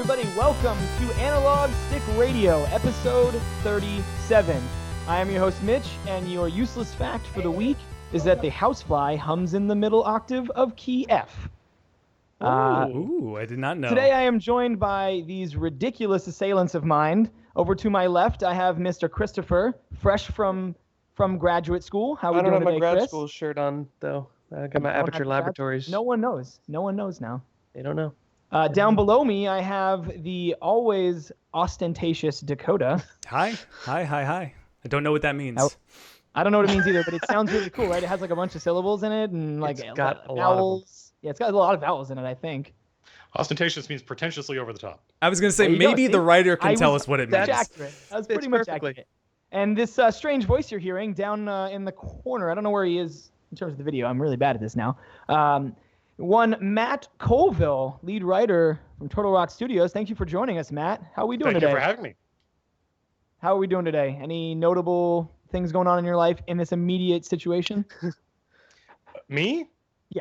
everybody. Welcome to Analog Stick Radio, episode 37. I am your host, Mitch, and your useless fact for the week is that the housefly hums in the middle octave of key F. Ooh, I did not know. Today I am joined by these ridiculous assailants of mine. Over to my left, I have Mr. Christopher, fresh from graduate school. How are we doing today, Chris? I don't have my grad school shirt on, though. I got my Aperture Laboratories. No one knows. No one knows now. They don't know. Down below me, I have the always ostentatious Dakota. Hi. I don't know what that means. I don't know what it means either, but it sounds really cool, right? It has like a bunch of syllables in it and like it's got a vowels. lot of them. Yeah, it's got a lot of vowels in it, I think. Ostentatious means pretentiously over the top. I was going to say, maybe the writer can tell us what it means. Accurate. That was pretty much accurate. And this strange voice you're hearing down in the corner, I don't know where he is in terms of the video. I'm really bad at this now. One Matt Colville, lead writer from Turtle Rock Studios. Thank you for joining us, Matt. How are we doing today? Thank you for having me. How are we doing today? Any notable things going on in your life in this immediate situation? Me?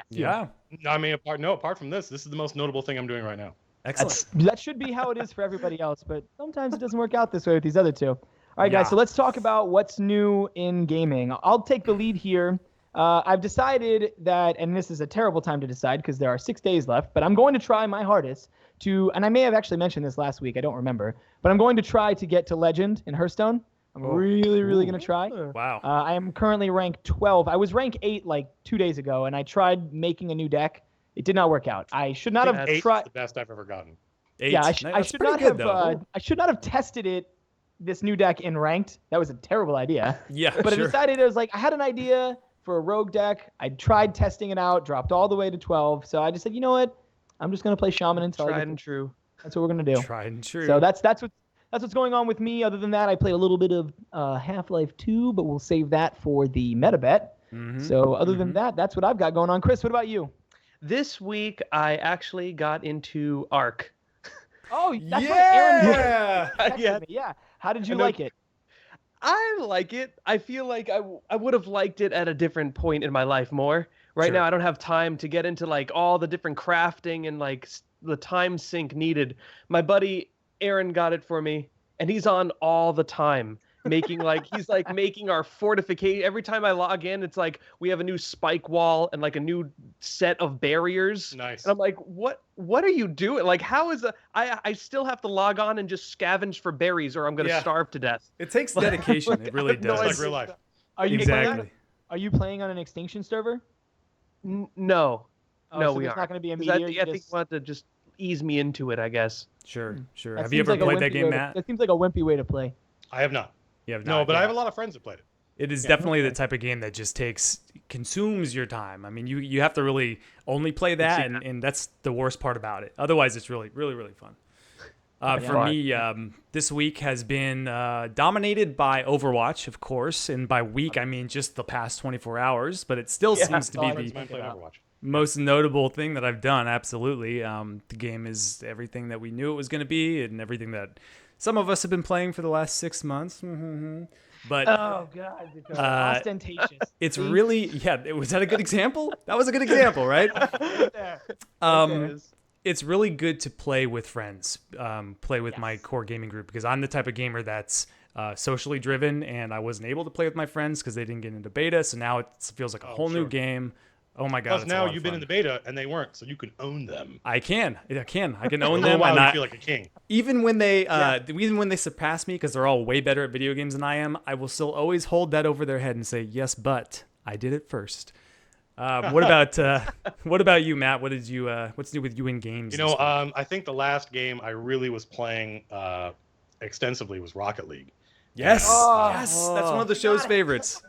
Yeah. I mean, apart from this is the most notable thing I'm doing right now. Excellent. That should be how it is for everybody else, but sometimes it doesn't work out this way with these other two. All right, guys, so let's talk about what's new in gaming. I'll take the lead here. I've decided that, and this is a terrible time to decide because there are 6 days left, but I'm going to try my hardest to, and I may have actually mentioned this last week, I don't remember, but I'm going to try to get to Legend in Hearthstone. I'm really going to try. Wow. I am currently ranked 12. I was ranked 8 like 2 days ago, and I tried making a new deck. It did not work out. I should not have tried. The best I've ever gotten. 8. Yeah, I should not have. I should not have tested it. This new deck in ranked. That was a terrible idea. Yeah, but I decided it was like I had an idea for a rogue deck. I tried testing it out, dropped all the way to 12. So I just said, you know what? I'm just gonna play Shaman until tried and true. That's what we're gonna do. Tried and true. So that's what's going on with me. Other than that, I played a little bit of Half-Life 2, but we'll save that for the meta bet. So other than that, that's what I've got going on. Chris, what about you? This week, I actually got into Ark. Oh, that's right. Aaron Yeah. me. Yeah. How did you like it? I like it. I feel like I would have liked it at a different point in my life more. Right now, I don't have time to get into like all the different crafting and like the time sink needed. My buddy Aaron got it for me, and he's on all the time. Making making our fortification. Every time I log in, it's like we have a new spike wall and like a new set of barriers. Nice. And I'm like, what are you doing? Like, how is I still have to log on and just scavenge for berries or I'm going to starve to death. It takes dedication. It really does. It's like real life. Are you Exactly. playing on an Extinction server? No. Oh, no, so we there's aren't. not going to be a 'Cause meteor. I think you want to just ease me into it, I guess. Sure. That Have you seems ever like a played that wimpy game, way to- Matt? That seems like a wimpy way to play. I have not. You have No, not, but yeah. I have a lot of friends that played it. It is definitely the type of game that just consumes your time. I mean, you have to really only play that, and that's the worst part about it. Otherwise, it's really, really, really fun. For me, this week has been dominated by Overwatch, of course, and by week, I mean just the past 24 hours, but it still seems to be Mine played Overwatch. most notable thing that I've done, absolutely. The game is everything that we knew it was going to be and everything that some of us have been playing for the last 6 months. But Oh God, ostentatious. it's really, was that a good example? That was a good example, right? It's really good to play with friends, play with my core gaming group, because I'm the type of gamer that's socially driven, and I wasn't able to play with my friends because they didn't get into beta, so now it feels like a whole new game. Oh my God! Plus now you've been in the beta and they weren't, so you can own them. I can own For a them. while, And you feel like a king. even when they surpass me because they're all way better at video games than I am, I will still always hold that over their head and say, yes, but I did it first. What about you, Matt? What's new with you in games? I think the last game I really was playing extensively was Rocket League. Yes, that's one of the show's favorites.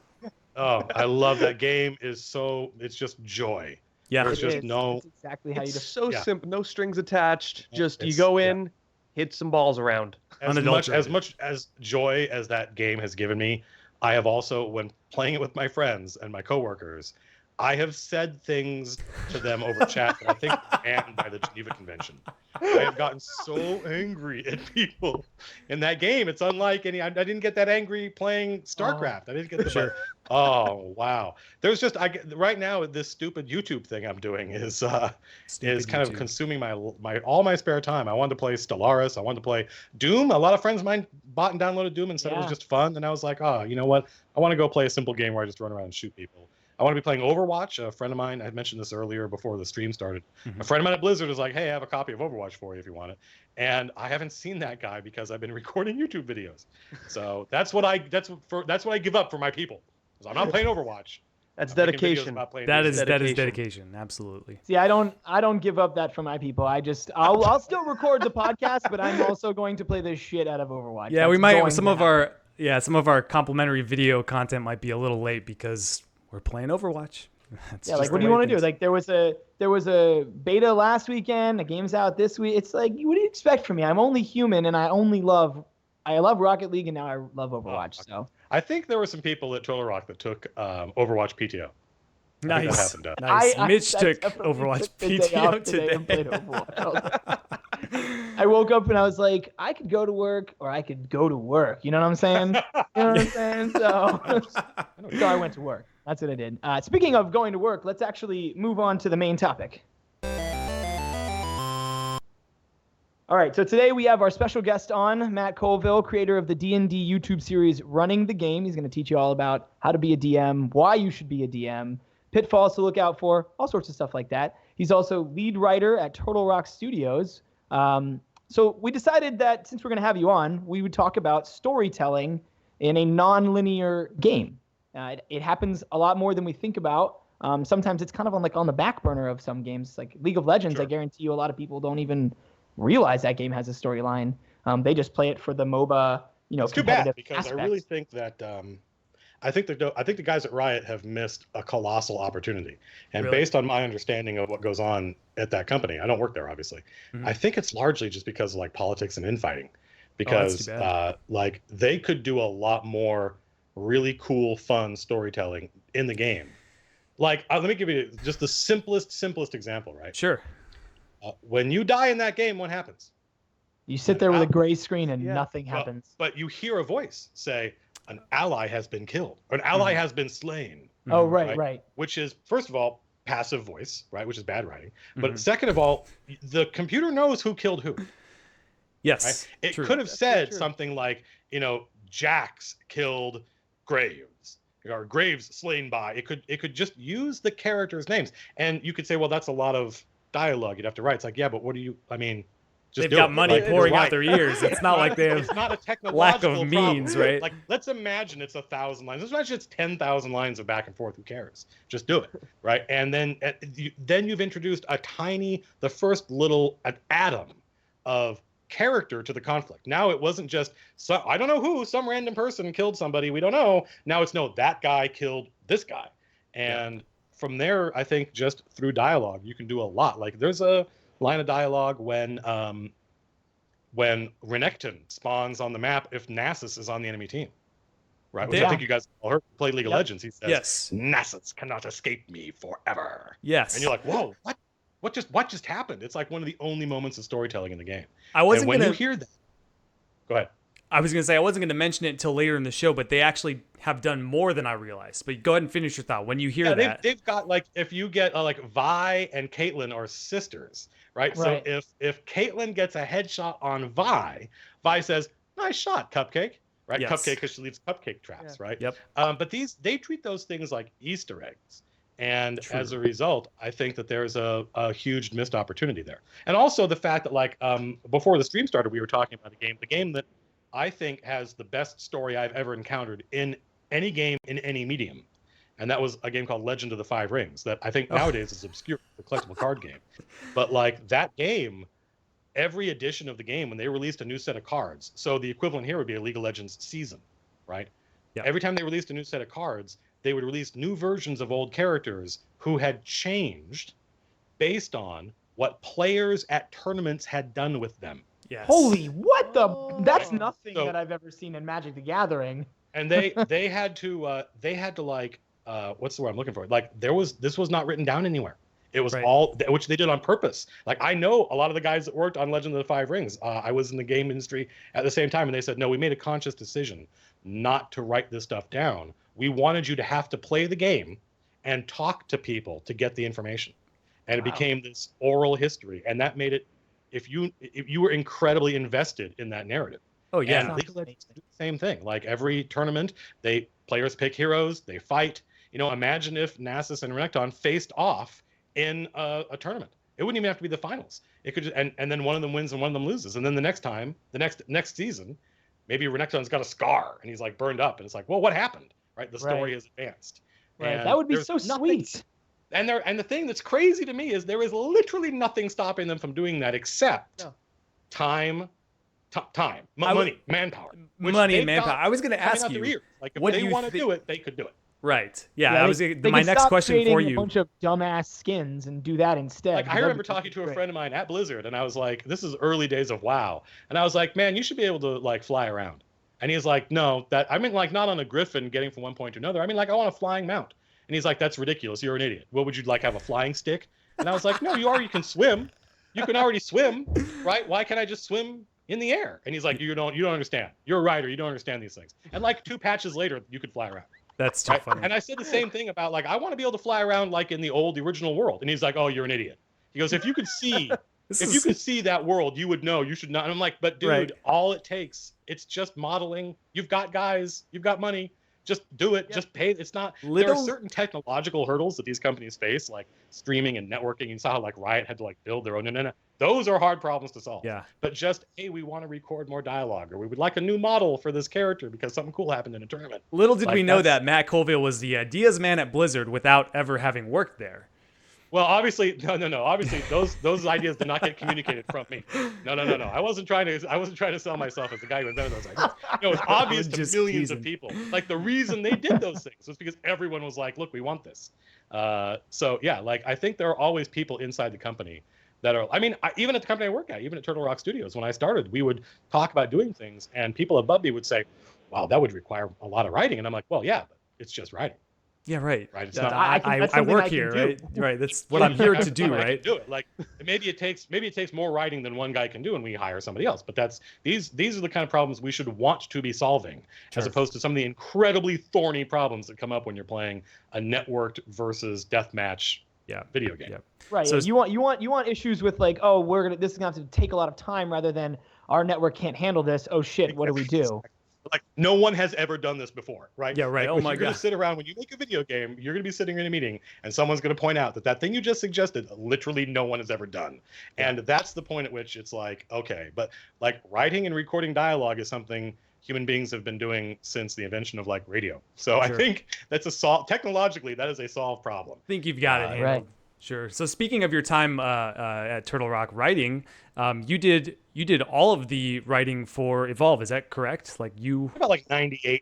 Oh, I love that game. It's just joy. Yeah, There's just no. That's exactly how you do. It's so Yeah. simple. No strings attached. Just you It's- go in, hit some balls around. As much as joy as that game has given me, I have also, when playing it with my friends and my coworkers, I have said things to them over chat that I think were banned by the Geneva Convention. I have gotten so angry at people in that game. It's unlike any. I didn't get that angry playing StarCraft. I didn't get the. Sure. Oh wow! There's just right now this stupid YouTube thing I'm doing is kind of consuming my all my spare time. I wanted to play Stellaris. I wanted to play Doom. A lot of friends of mine bought and downloaded Doom and said it was just fun. And I was like, oh, you know what? I want to go play a simple game where I just run around and shoot people. I want to be playing Overwatch. A friend of mine, I mentioned this earlier before the stream started. Mm-hmm. A friend of mine at Blizzard is like, hey, I have a copy of Overwatch for you if you want it. And I haven't seen that guy because I've been recording YouTube videos. So that's what I give up for my people. I'm not playing Overwatch. That's dedication. That is dedication. Absolutely. See, I don't give up that for my people. I'll still record the podcast, but I'm also going to play the shit out of Overwatch. Yeah, we might some of our complimentary video content might be a little late because we're playing Overwatch. Like what do you want to do? Like there was a beta last weekend, a game's out this week. It's like, what do you expect from me? I'm only human, and I love Rocket League, and now I love Overwatch. So I think there were some people at Total Rock that took Overwatch PTO. Nice. Nice. Mitch took Overwatch PTO today. And played Overwatch. I woke up and I was like, I could go to work or I could go to work. You know what I'm saying? So I went to work. That's what I did. Speaking of going to work, let's actually move on to the main topic. All right, so today we have our special guest on, Matt Colville, creator of the D&D YouTube series Running the Game. He's going to teach you all about how to be a DM, why you should be a DM, pitfalls to look out for, all sorts of stuff like that. He's also lead writer at Turtle Rock Studios. So we decided that since we're going to have you on, we would talk about storytelling in a non-linear game. It happens a lot more than we think about. Sometimes it's kind of on the back burner of some games, like League of Legends. Sure. I guarantee you a lot of people don't even realize that game has a storyline. They just play it for the MOBA, it's too bad because aspects. I really think that I think the guys at Riot have missed a colossal opportunity. And based on my understanding of what goes on at that company, I don't work there obviously. Mm-hmm. I think it's largely just because of like politics and infighting. Because they could do a lot more really cool, fun storytelling in the game. Like let me give you just the simplest example, right? Sure. When you die in that game, what happens? You sit there with a gray screen and nothing happens. But you hear a voice say, an ally has been killed, or an ally has been slain. Oh, right. Which is, first of all, passive voice, right? Which is bad writing. But second of all, the computer knows who killed who. Yes. Right? It could have said something like, Jax killed Graves, or Graves slain by. It could just use the characters' names. And you could say, well, that's a lot of dialogue you'd have to write. It's like, yeah, but what do you, they've got money pouring out their ears. It's not like they have it's not a technological lack of means, right? Like, let's imagine it's 1,000 lines. Let's imagine it's 10,000 lines of back and forth. Who cares? Just do it, right? And then you've introduced the first little atom of character to the conflict. Now it wasn't just I don't know who, some random person killed somebody. We don't know. Now it's no, that guy killed this guy, and from there, I think just through dialogue, you can do a lot. Like there's a line of dialogue when Renekton spawns on the map if Nasus is on the enemy team, right? Which I think you guys all heard play League of Legends. He says, Nasus cannot escape me forever. Yes. And you're like, whoa, what just happened? It's like one of the only moments of storytelling in the game. You hear that, go ahead. I was going to say I wasn't going to mention it until later in the show, but they actually have done more than I realized. But go ahead and finish your thought. When you hear that, they've got if you get Vi and Caitlyn are sisters, right? So if Caitlyn gets a headshot on Vi says, "Nice shot, Cupcake," right? Yes. Cupcake because she leaves cupcake traps, right? Yep. But they treat those things like Easter eggs. And as a result, I think that there's a huge missed opportunity there. And also the fact that before the stream started, we were talking about the game that I think has the best story I've ever encountered in any game in any medium. And that was a game called Legend of the Five Rings that I think nowadays is obscure, the collectible card game. But that game, every edition of the game, when they released a new set of cards, so the equivalent here would be a League of Legends season, right? Yeah. Every time they released a new set of cards, they would release new versions of old characters who had changed based on what players at tournaments had done with them. Yes. Holy, what the? That's nothing that I've ever seen in Magic the Gathering. And they had to what's the word I'm looking for? Like this was not written down anywhere. It was Right. all, which they did on purpose. Like I know a lot of the guys that worked on Legend of the Five Rings. I was in the game industry at the same time, and they said, no, we made a conscious decision not to write this stuff down. We wanted you to have to play the game and talk to people to get the information, and it became this oral history, and that made it. If you were incredibly invested in that narrative. Oh yeah. And League of Legends do the same thing. Like every tournament, players pick heroes, they fight. You know, imagine if Nasus and Renekton faced off in a tournament. It wouldn't even have to be the finals. It could just, and then one of them wins and one of them loses. And then the next time, the next season, maybe Renekton's got a scar and he's like burned up, and it's like, well, what happened? Right? The story has advanced. Right. And That would be there's so nothing- sweet. And the thing that's crazy to me is there is literally nothing stopping them from doing that except time, money, manpower. which Money and they've manpower. got I was going to coming ask out their you. ears. Like if what they do you want to thi- do it, they could do it. Right. Yeah. they My could next stop question creating for a you. bunch of dumbass skins and do that instead. Like I remember talking to a friend of mine at Blizzard, and I was like, "This is early days of WoW," and I was like, "Man, you should be able to like fly around." And he's like, "No, that I mean like not on a griffin getting from one point to another. I mean like I want a flying mount." And he's like, "That's ridiculous. You're an idiot. What would you like have a flying stick?" And I was like, "No, you can swim. You can already swim, right? Why can't I just swim in the air?" And he's like, "You don't understand. You're a writer. You don't understand these things." And like 2 patches later, you could fly around. That's too Right? funny. And I said the same thing about like I want to be able to fly around like in the original world. And he's like, "Oh, you're an idiot." He goes, "If you could see, you could see that world, you would know. You should not." And I'm like, "But dude, Right. all it takes, it's just modeling. You've got guys, you've got money. Just do it. Just pay. It's not. There are certain technological hurdles that these companies face, like streaming and networking. You saw how like Riot had to like build their own internet. Those are hard problems to solve. Yeah. But just, hey, we want to record more dialogue, or we would like a new model for this character because something cool happened in a tournament. Little did Like, we know that's- that Matt Colville was the ideas man at Blizzard without ever having worked there. Well, obviously, no. Obviously, those ideas did not get communicated from me. No. I wasn't trying to sell myself as the guy who invented those ideas. No, it's obvious to just millions teasing. of people. Like the reason they did those things was because everyone was like, "Look, we want this." So yeah, like I think there are always people inside the company that are. I mean, even at the company I work at, even at Turtle Rock Studios, when I started, we would talk about doing things, and people above me would say, "Wow, that would require a lot of writing," and I'm like, "Well, yeah, but it's just writing." Yeah, right. Right, it's Yeah, not- that's I something work I can here, do. right? Right. That's what I'm here to do, I can right? do it. Like maybe it takes more writing than one guy can do, and we hire somebody else. But these are the kind of problems we should want to be solving, as Sure. opposed to some of the incredibly thorny problems that come up when you're playing a networked versus deathmatch video game. Yeah. Right. So- you want issues with like, this is gonna have to take a lot of time rather than our network can't handle this. Oh shit, what do we do? Like no one has ever done this before, right? Yeah, right. Like, Oh if my you're gonna God. sit around when you make a video game, you're gonna be sitting in a meeting, and someone's gonna point out that thing you just suggested, literally no one has ever done, and that's the point at which it's like, okay, but like writing and recording dialogue is something human beings have been doing since the invention of like radio. So I Sure. think that's technologically that is a solved problem. I think you've got it handled. Right. Sure. So speaking of your time at Turtle Rock writing, you did all of the writing for Evolve. Is that correct? Like you? About like 98%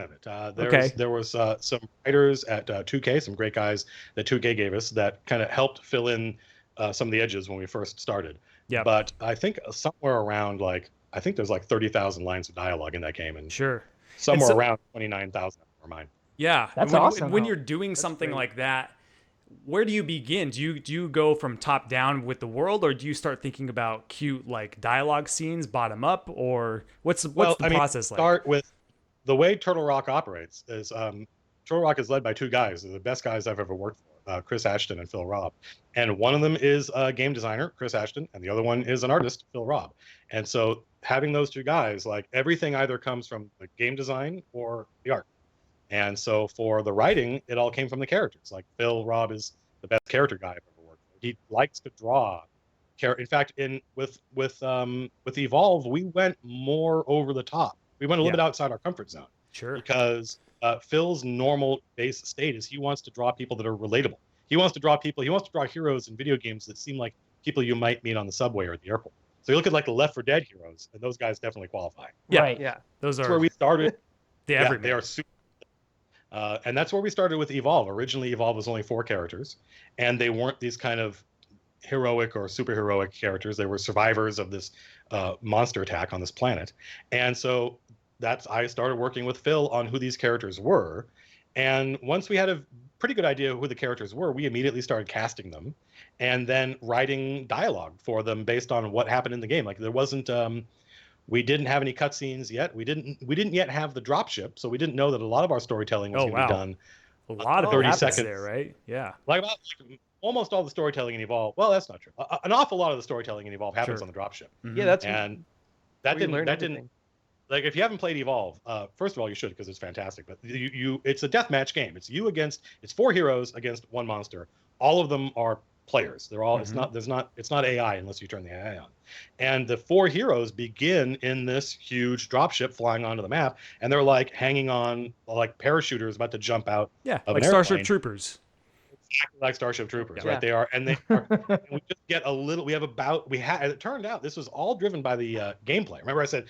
of it. There was some writers at 2K, some great guys that 2K gave us that kind of helped fill in some of the edges when we first started. Yeah. But I think somewhere around I think there's like 30,000 lines of dialogue in that game, and Sure. somewhere And so- around 29,000 were mine. Yeah. That's when, awesome. When you're doing something great. like that, where do you begin? Do you go from top down with the world, or do you start thinking about cute like dialogue scenes bottom up, or what's the process like? Start with the way Turtle Rock operates is Turtle Rock is led by 2 guys. They're the best guys I've ever worked for, Chris Ashton and Phil Robb. And one of them is a game designer, Chris Ashton, and the other one is an artist, Phil Robb. And so having those 2 guys, like everything either comes from the game design or the art. And so for the writing, it all came from the characters. Like Phil Robb is the best character guy I've ever worked with. He likes to draw. In fact, with Evolve, we went more over the top. We went a little bit outside our comfort zone. Sure. Because Phil's normal base state is he wants to draw people that are relatable. He wants to draw heroes in video games that seem like people you might meet on the subway or at the airport. So you look at like the Left 4 Dead heroes, and those guys definitely qualify. Yeah. Right. Yeah. Those That's are where we started. the Yeah, everyman. they are super. And that's where we started with Evolve. Originally, Evolve was only 4 characters, and they weren't these kind of heroic or superheroic characters. They were survivors of this monster attack on this planet. And so I started working with Phil on who these characters were. And once we had a pretty good idea who the characters were, we immediately started casting them and then writing dialogue for them based on what happened in the game. Like there wasn't we didn't have any cutscenes yet. We didn't yet have the dropship, so we didn't know that a lot of our storytelling was going to be done. A lot of 30 happens seconds there, right? Yeah. Like almost all the storytelling in Evolve. Well, that's not true. An awful lot of the storytelling in Evolve happens on the dropship. Mhm. Yeah, that's and that didn't like if you haven't played Evolve, first of all you should because it's fantastic. But it's a deathmatch game. It's 4 heroes against 1 monster. All of them are players. They're all it's not AI unless you turn the AI on. And the 4 heroes begin in this huge dropship flying onto the map, and they're like hanging on like parachuters about to jump out. Yeah, of like an Starship airplane. Troopers. Exactly like Starship Troopers, Yeah. right? They are, and we just get a little. It turned out this was all driven by the gameplay. Remember, I said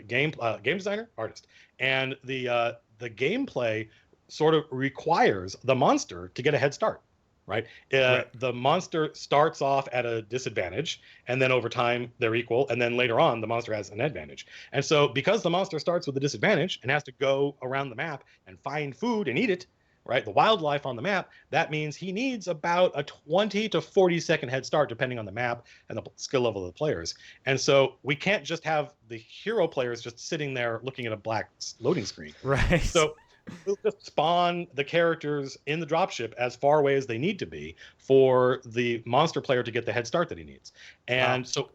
game designer, artist, and the gameplay sort of requires the monster to get a head start, right? The monster starts off at a disadvantage, and then over time they're equal, and then later on the monster has an advantage. And so, because the monster starts with a disadvantage and has to go around the map and find food and eat it. Right, the wildlife on the map, that means he needs about a 20 to 40 second head start depending on the map and the skill level of the players. And so we can't just have the hero players just sitting there looking at a black loading screen. Right. So we'll just spawn the characters in the dropship as far away as they need to be for the monster player to get the head start that he needs. And so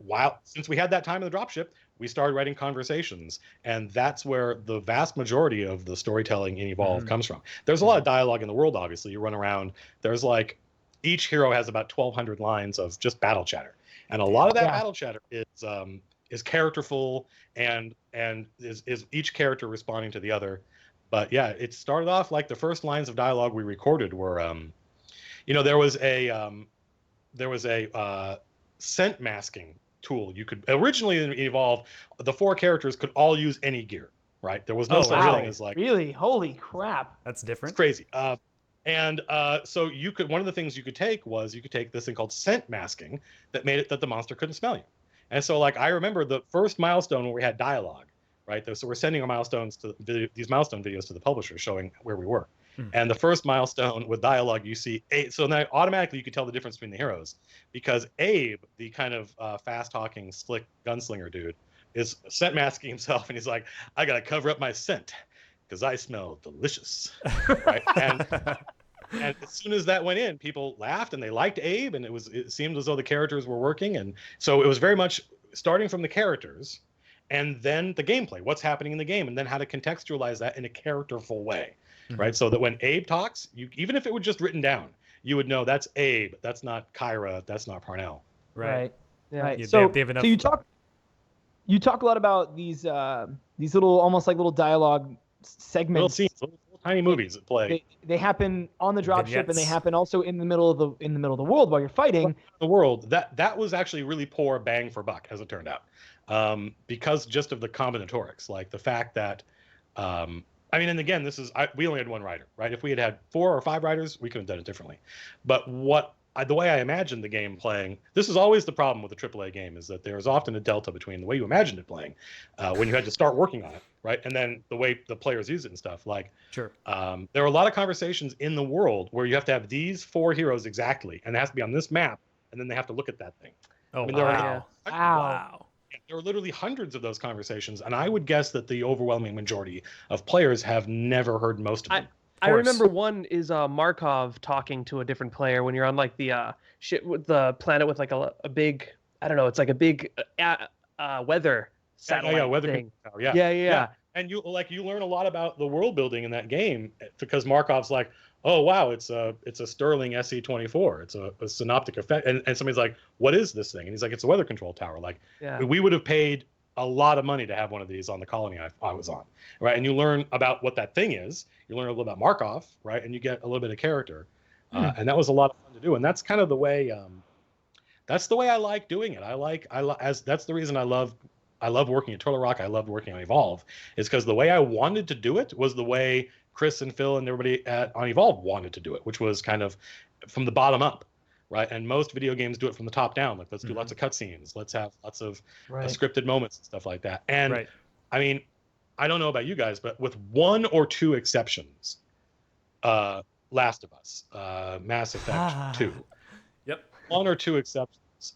since we had that time in the dropship, we started writing conversations, and that's where the vast majority of the storytelling in Evolve comes from. There's a lot of dialogue in the world, obviously. You run around, there's like, each hero has about 1,200 lines of just battle chatter. And a lot of that battle chatter is characterful and is each character responding to the other. But yeah, it started off like the first lines of dialogue we recorded were, there was a scent masking tool. You could originally in Evolve, the 4 characters could all use any gear, right? There was no such thing as like really, holy crap, that's different. It's crazy. So one of the things you could take this thing called scent masking that made it that the monster couldn't smell you. And so like I remember the first milestone where we had dialogue, right? So we're sending our these milestone videos to the publisher showing where we were. And the first milestone with dialogue, you see so now automatically you could tell the difference between the heroes because Abe, the kind of fast-talking, slick gunslinger dude, is scent masking himself, and he's like, "I gotta cover up my scent because I smell delicious," right? And as soon as that went in, people laughed and they liked Abe, and it seemed as though the characters were working, and so it was very much starting from the characters, and then the gameplay, what's happening in the game, and then how to contextualize that in a characterful way. Right, so that when Abe talks, even if it were just written down, you would know that's Abe, that's not Kyra, that's not Parnell. Right. Yeah. Right. Yeah, So, they have enough... so you talk a lot about these little almost like little dialogue segments, little scenes, little tiny movies that play. They happen on the dropship, and they happen also in the middle of the world while you're fighting. The world that was actually really poor bang for buck, as it turned out, because just of the combinatorics, like the fact that. And again, we only had 1 writer, right? If we had 4 or 5 writers, we could have done it differently. But the way I imagined the game playing, this is always the problem with a AAA game, is that there's often a delta between the way you imagined it playing, when you had to start working on it, right? And then the way the players use it and stuff. Like, sure. There are a lot of conversations in the world where you have to have these 4 heroes exactly, and it has to be on this map, and then they have to look at that thing. Oh, wow. There are literally hundreds of those conversations, and I would guess that the overwhelming majority of players have never heard most of them. I remember one is Markov talking to a different player when you're on like the shit with the planet with like a big, I don't know, it's like a big weather satellite weather thing. Yeah. And you learn a lot about the world building in that game because Markov's like, oh wow, it's a Sterling SE-24, it's a synoptic effect, and somebody's like, what is this thing? And he's like, it's a weather control tower. Like, we would have paid a lot of money to have one of these on the colony I was on, right? And you learn about what that thing is. You learn a little about Markov, right? And you get a little bit of character, and that was a lot of fun to do. And that's kind of the way. That's the way I like doing it. That's the reason I love working at Turtle Rock. I loved working on Evolve, is because the way I wanted to do it was the way Chris and Phil and everybody on Evolve wanted to do it, which was kind of from the bottom up, right? And most video games do it from the top down. Like, let's do lots of cutscenes. Let's have lots of scripted moments and stuff like that. And I mean, I don't know about you guys, but with 1 or 2 exceptions, Last of Us, Mass Effect 2. Yep. One or two exceptions.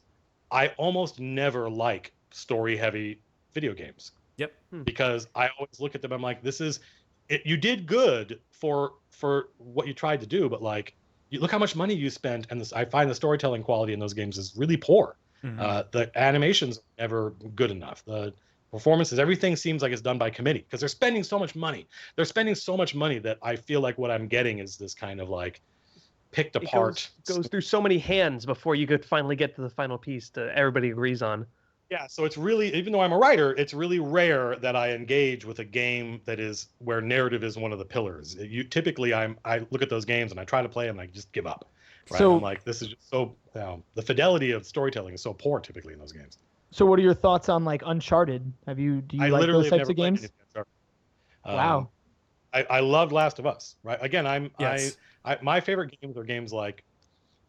I almost never like story-heavy video games. Yep. Because I always look at them, I'm like, this is it, you did good for what you tried to do, but like, you look how much money you spent, and I find the storytelling quality in those games is really poor. The animations are never good enough. The performances, everything seems like it's done by committee because they're spending so much money. They're spending so much money that I feel like what I'm getting is this kind of like picked apart. Goes through so many hands before you could finally get to the final piece that everybody agrees on. Yeah, so it's really, even though I'm a writer, it's really rare that I engage with a game that is where narrative is one of the pillars. Typically I look at those games and I try to play them and I just give up. Right? So, I'm like, this is just so the fidelity of storytelling is so poor typically in those games. So what are your thoughts on like Uncharted? Do you like those types of games? Wow. I loved Last of Us. Right. Again, Yes. my favorite games are games like,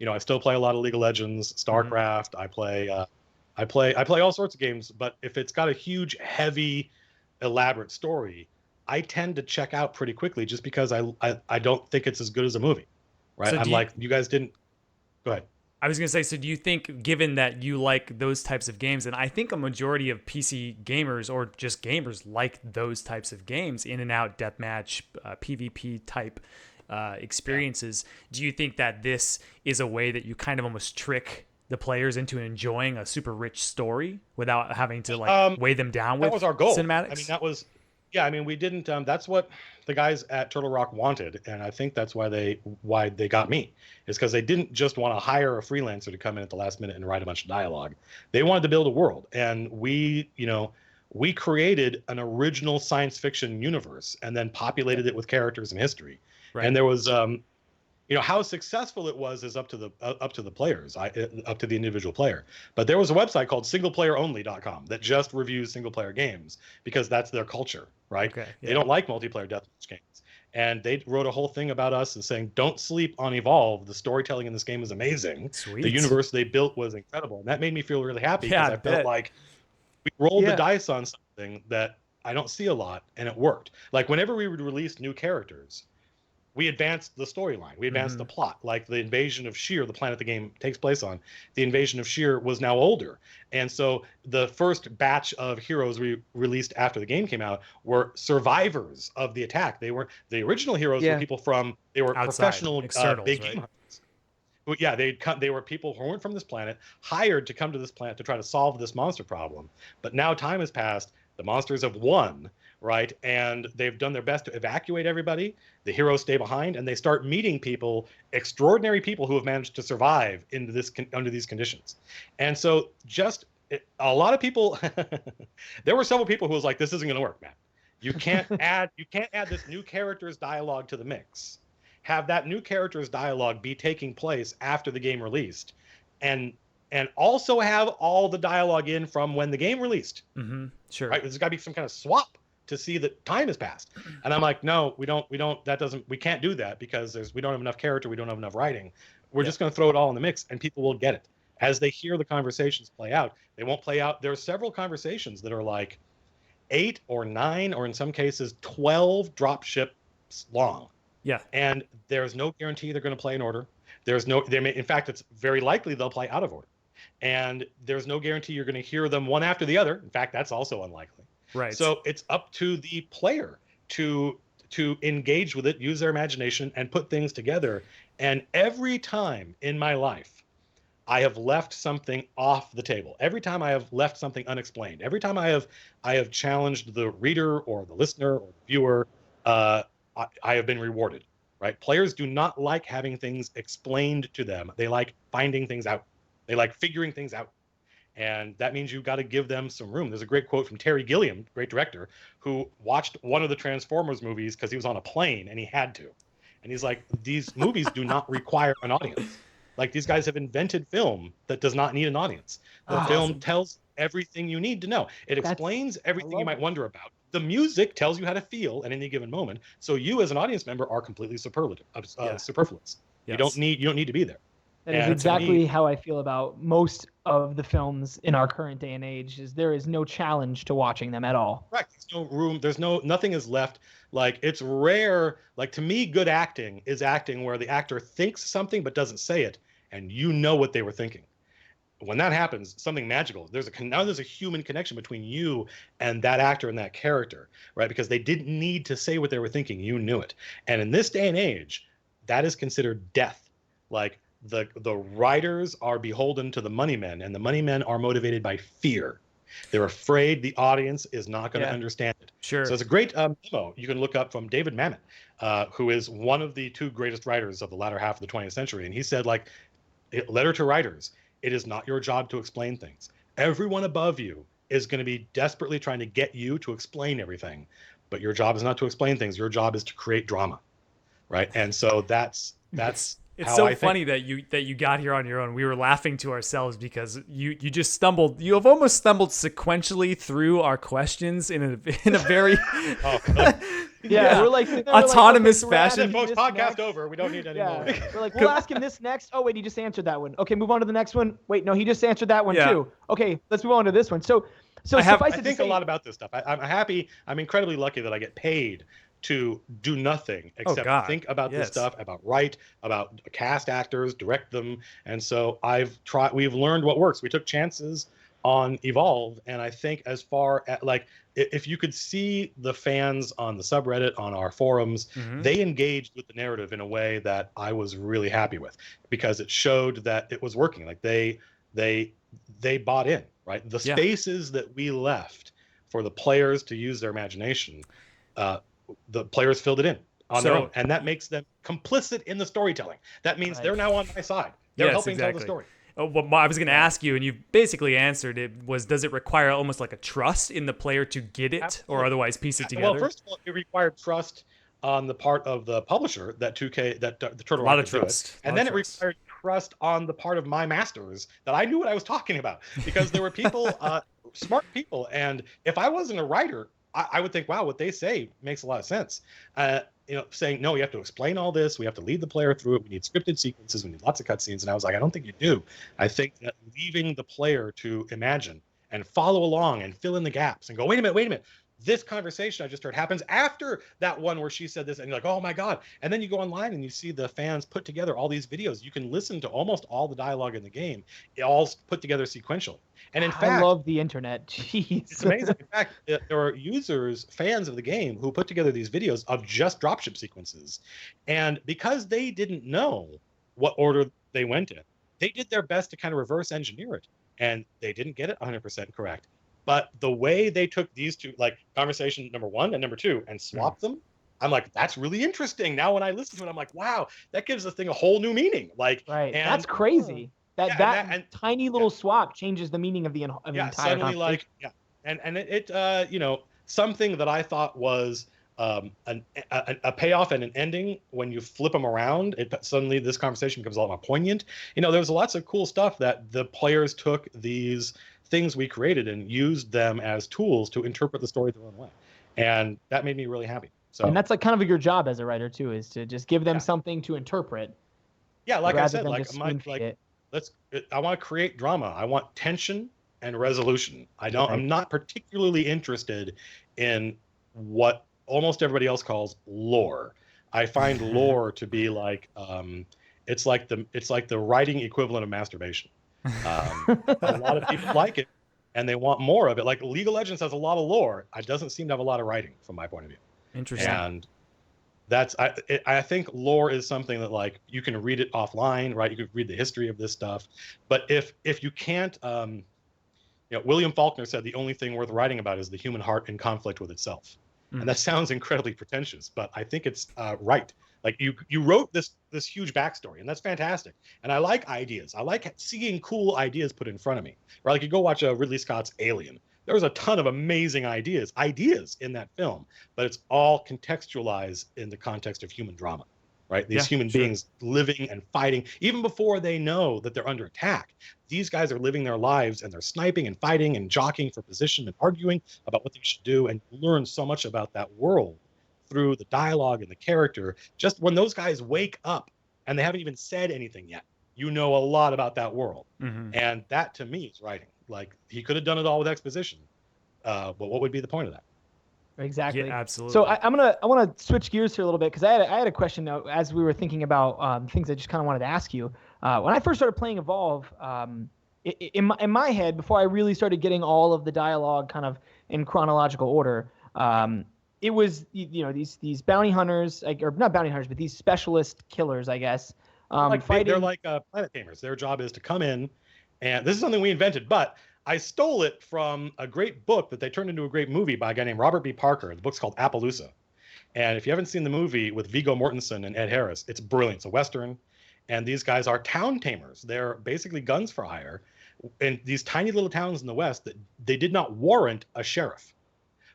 I still play a lot of League of Legends, StarCraft. I play all sorts of games, but if it's got a huge, heavy, elaborate story, I tend to check out pretty quickly just because I don't think it's as good as a movie. Right. So you guys didn't. Go ahead. I was going to say, so do you think, given that you like those types of games, and I think a majority of PC gamers or just gamers like those types of games, in and out deathmatch, PvP type experiences, do you think that this is a way that you kind of almost trick the players into enjoying a super rich story without having to weigh them down with that was our goal. Cinematics? We didn't. That's what the guys at Turtle Rock wanted, and I think that's why they got me, is because they didn't just want to hire a freelancer to come in at the last minute and write a bunch of dialogue. They wanted to build a world, and we created an original science fiction universe and then populated it with characters and history. Right. And there was how successful it was is up to the players, up to the individual player. But there was a website called singleplayeronly.com that just reviews single player games because that's their culture, right? Okay, yeah. They don't like multiplayer deathmatch games. And they wrote a whole thing about us and saying, don't sleep on Evolve. The storytelling in this game is amazing. Sweet. The universe they built was incredible. And that made me feel really happy because I felt like we rolled the dice on something that I don't see a lot, and it worked. Like whenever we would release new characters, we advanced the storyline. We advanced the plot. Like the invasion of Sheer, the planet the game takes place on, the invasion of Sheer was now older. And so the first batch of heroes we released after the game came out were survivors of the attack. They were the original heroes were people they were outside, professional big game hunters. Yeah, they were people who weren't from this planet, hired to come to this planet to try to solve this monster problem. But now time has passed. The monsters have won, right? And they've done their best to evacuate everybody. The heroes stay behind, and they start meeting people, extraordinary people who have managed to survive under these conditions. And so a lot of people, there were several people who was like, this isn't going to work, man. You can't add this new character's dialogue to the mix. Have that new character's dialogue be taking place after the game released, and also have all the dialogue in from when the game released. Mm-hmm. Sure. Right? There's got to be some kind of swap to see that time has passed. And I'm like, no, we can't do that because we don't have enough character. We don't have enough writing. We're just going to throw it all in the mix and people will get it. As they hear the conversations play out, they won't play out. There are several conversations that are like 8 or 9, or in some cases 12 drop ships long. Yeah. And there's no guarantee they're going to play in order. In fact, it's very likely they'll play out of order. And there's no guarantee you're going to hear them one after the other. In fact, that's also unlikely. Right. So it's up to the player to engage with it, use their imagination, and put things together. And every time in my life, I have left something off the table. Every time I have left something unexplained. Every time I have challenged the reader or the listener or the viewer, I have been rewarded. Right? Players do not like having things explained to them. They like finding things out. They like figuring things out. And that means you've got to give them some room. There's a great quote from Terry Gilliam, great director, who watched one of the Transformers movies because he was on a plane and he had to. And he's like, these movies do not require an audience. Like, these guys have invented film that does not need an audience. The film tells everything you need to know. It explains everything you might wonder about. The music tells you how to feel at any given moment. So you as an audience member are completely superfluous. Yes. You don't need to be there. That is exactly how I feel about most of the films in our current day and age is there is no challenge to watching them at all. Correct. There's no room. Nothing is left. Like, it's rare. Like, to me, good acting is acting where the actor thinks something but doesn't say it, and you know what they were thinking. When that happens, something magical. Now there's a human connection between you and that actor and that character, right? Because they didn't need to say what they were thinking. You knew it. And in this day and age, that is considered death. Like, the writers are beholden to the money men, and the money men are motivated by fear. They're afraid the audience is not going to understand it. Sure. So it's a great memo you can look up from David Mamet, who is one of the two greatest writers of the latter half of the 20th century. And he said, like, letter to writers, it is not your job to explain things. Everyone above you is going to be desperately trying to get you to explain everything. But your job is not to explain things. Your job is to create drama, right? And so that's it's so funny that you got here on your own. We were laughing to ourselves because you just stumbled. You have almost stumbled sequentially through our questions in a very we're like autonomous like, okay, fashion. Folks, podcast over. We don't need any more. We're like, we'll ask him this next. Oh wait, he just answered that one. Okay, move on to the next one. Wait, no, he just answered that one too. Okay, let's move on to this one. So I think a lot about this stuff. I'm happy. I'm incredibly lucky that I get paid to do nothing except think about this stuff, about cast actors, direct them. And so we've learned what works. We took chances on Evolve. And I think as far as, like, if you could see the fans on the subreddit, on our forums, they engaged with the narrative in a way that I was really happy with, because it showed that it was working. Like, they bought in, right? The spaces that we left for the players to use their imagination, the players filled it in on their own, and that makes them complicit in the storytelling. That means they're now on my side. They're helping tell the story. What I was going to ask you, and you basically answered it, was does it require almost like a trust in the player to get it, or otherwise piece it together? Well, first of all, it required trust on the part of the publisher that the Turtle Rock could do it. And then it required trust on the part of my masters that I knew what I was talking about, because there were people, smart people, and if I wasn't a writer, I would think, wow, what they say makes a lot of sense. Saying, no, you have to explain all this. We have to lead the player through it. We need scripted sequences. We need lots of cutscenes. And I was like, I don't think you do. I think that leaving the player to imagine and follow along and fill in the gaps and go, wait a minute. This conversation I just heard happens after that one where she said this, and you're like, oh my God. And then you go online and you see the fans put together all these videos. You can listen to almost all the dialogue in the game, all put together sequentially. And in fact, I love the internet. Jeez. It's amazing. In fact, there are users, fans of the game, who put together these videos of just dropship sequences. And because they didn't know what order they went in, they did their best to kind of reverse engineer it. And they didn't get it 100% correct. But the way they took these two, like conversation number 1 and number 2, and swapped them, I'm like, that's really interesting. Now when I listen to it, I'm like, wow, that gives this thing a whole new meaning. Like, right. That's crazy. That tiny little swap changes the meaning of the entire suddenly, like, and it something that I thought was a payoff and an ending, when you flip them around, suddenly this conversation becomes a lot more poignant. There was lots of cool stuff that the players took these things we created and used them as tools to interpret the story their own way, and that made me really happy. So, and that's like kind of your job as a writer too, is to just give them something to interpret. Yeah, like I said, I want to create drama. I want tension and resolution. I'm not particularly interested in what almost everybody else calls lore. I find lore to be like it's like the writing equivalent of masturbation. A lot of people like it, and they want more of it. Like, League of Legends has a lot of lore. It doesn't seem to have a lot of writing, from my point of view. Interesting. And that's I think lore is something that, like, you can read it offline, right? You could read the history of this stuff, but if you can't, William Faulkner said the only thing worth writing about is the human heart in conflict with itself. And that sounds incredibly pretentious, but I think it's right. Like, you wrote this huge backstory, and that's fantastic. And I like ideas. I like seeing cool ideas put in front of me. Right? Like, you go watch Ridley Scott's Alien. There was a ton of amazing ideas in that film, but it's all contextualized in the context of human drama. Right? These human beings living and fighting, even before they know that they're under attack. These guys are living their lives, and they're sniping and fighting and jockeying for position and arguing about what they should do, and you learn so much about that world through the dialogue and the character. Just when those guys wake up and they haven't even said anything yet, you know a lot about that world. Mm-hmm. And that to me is writing. Like he could have done it all with exposition. But what would be the point of that? Exactly. Yeah, absolutely. So I want to switch gears here a little bit because I had a question as we were thinking about things I just kind of wanted to ask you. When I first started playing Evolve, in my head, before I really started getting all of the dialogue kind of in chronological order, it was these bounty hunters, or not bounty hunters, but these specialist killers, I guess. Fighting. They're like planet tamers. Their job is to come in, and this is something we invented, but I stole it from a great book that they turned into a great movie by a guy named Robert B. Parker. The book's called Appaloosa. And if you haven't seen the movie with Viggo Mortensen and Ed Harris, it's brilliant. It's a Western. And these guys are town tamers. They're basically guns for hire in these tiny little towns in the West that they did not warrant a sheriff,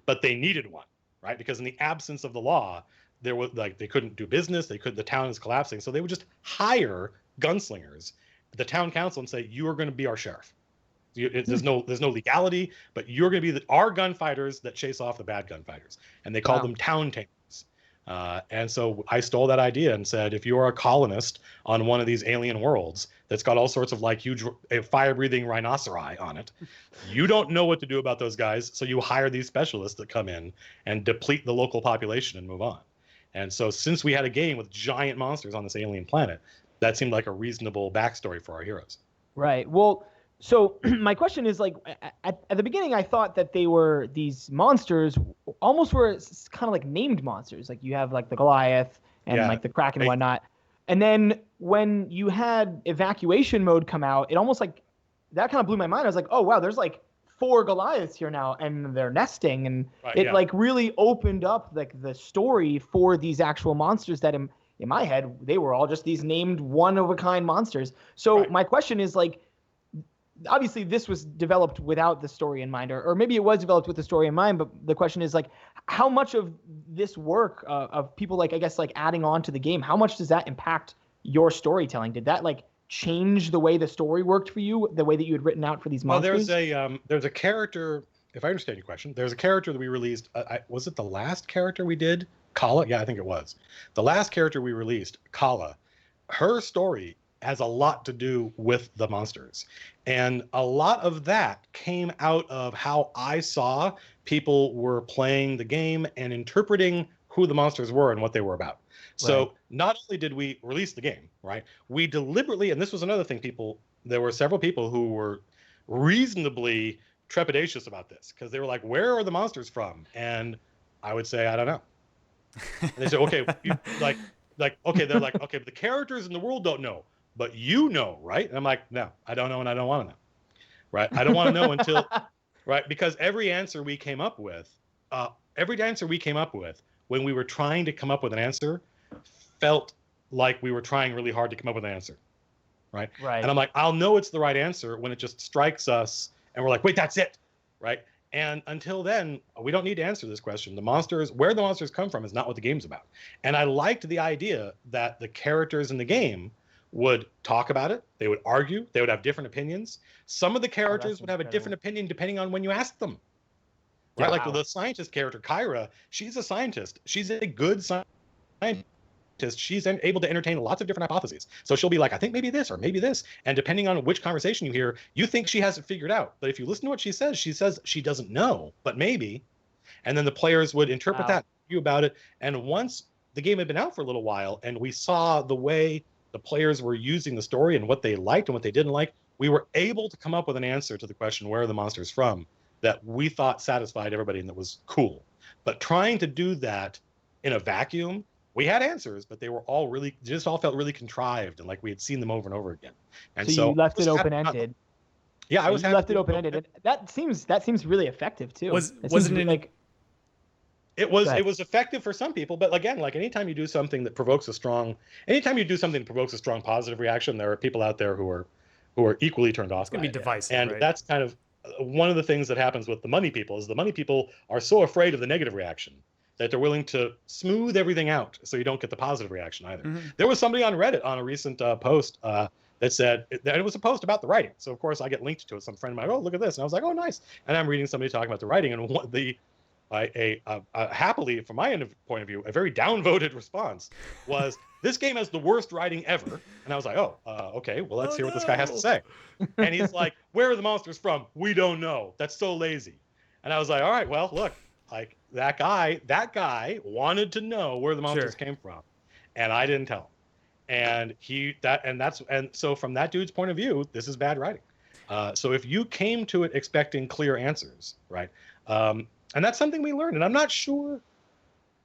but they needed one, right? Because in the absence of the law, there was they couldn't do business. The town is collapsing. So they would just hire gunslingers, the town council, and say, you are going to be our sheriff. There's no legality, but you're going to be our gunfighters that chase off the bad gunfighters, and they call them town tamers. And so I stole that idea and said, if you are a colonist on one of these alien worlds that's got all sorts of huge fire-breathing rhinoceri on it, you don't know what to do about those guys, so you hire these specialists that come in and deplete the local population and move on. And so since we had a game with giant monsters on this alien planet, that seemed like a reasonable backstory for our heroes. Right. Well, so my question is at the beginning, I thought that these monsters almost were kind of like named monsters. Like you have the Goliath and the Kraken and whatnot. And then when you had evacuation mode come out, it almost that kind of blew my mind. I was like, oh, wow, there's 4 Goliaths here now and they're nesting. And really opened up the story for these actual monsters that in my head, they were all just these named one-of-a-kind monsters. So my question is obviously this was developed without the story in mind, or maybe it was developed with the story in mind, but the question is how much of this work of people I guess adding on to the game, how much does that impact your storytelling? Did that change the way the story worked for you, the way that you had written out for these monsters? Well, there's a character, if I understand your question, there's a character that we released. Was it the last character we did? Kala? Yeah, I think it was. The last character we released, Kala, her story has a lot to do with the monsters. And a lot of that came out of how I saw people were playing the game and interpreting who the monsters were and what they were about. So not only did we release the game, right? We deliberately, and this was another thing, there were several people who were reasonably trepidatious about this because they were like, where are the monsters from? And I would say, I don't know. And they say, okay, okay, they're like, okay, but the characters in the world don't know. But you know, right? And I'm like, no, I don't know, and I don't want to know, right? I don't want to know until, right? Because every answer we came up with, when we were trying to come up with an answer, felt like we were trying really hard to come up with an answer, right? Right. And I'm like, I'll know it's the right answer when it just strikes us, and we're like, wait, that's it, right? And until then, we don't need to answer this question. Where the monsters come from is not what the game's about. And I liked the idea that the characters in the game would talk about it. They would argue. They would have different opinions. Some of the characters would have a different opinion depending on when you asked them. Right? Like the scientist character, Kyra, she's a scientist. She's a good scientist. She's able to entertain lots of different hypotheses. So she'll be like, I think maybe this or maybe this. And depending on which conversation you hear, you think she has it figured out. But if you listen to what she says she doesn't know, but maybe. And then the players would interpret that, you about it. And once the game had been out for a little while and we saw the way the players were using the story and what they liked and what they didn't like, we were able to come up with an answer to the question, where are the monsters from, that we thought satisfied everybody and that was cool. But trying to do that in a vacuum, we had answers, but they were all felt really contrived and like we had seen them over and over again. And so you left it open-ended. Yeah, I was happy. You left it open-ended. And that seems really effective too. Wasn't it It was effective for some people, but again, anytime you do something that provokes a strong positive reaction, there are people out there who are equally turned off. It's gonna be divisive, and right? That's kind of one of the things that happens with the money people. Is the money people are so afraid of the negative reaction that they're willing to smooth everything out so you don't get the positive reaction either. Mm-hmm. There was somebody on Reddit on a recent post that said that it was a post about the writing. So of course I get linked to it. Some friend of mine, oh, look at this, and I was like, oh, nice. And I'm reading somebody talking about the writing, and happily, from my point of view, a very downvoted response was, "This game has the worst writing ever." And I was like, "Oh, okay. Well, let's hear what this guy has to say." And he's like, "Where are the monsters from? We don't know. That's so lazy." And I was like, "All right, well, look, like that guy wanted to know where the monsters came from, and I didn't tell him." And so from that dude's point of view, this is bad writing. So if you came to it expecting clear answers, right? And that's something we learned. And I'm not sure,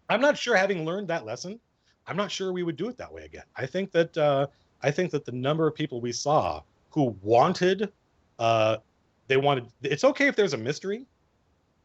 having learned that lesson, I'm not sure we would do it that way again. I think that the number of people we saw who wanted, it's okay if there's a mystery,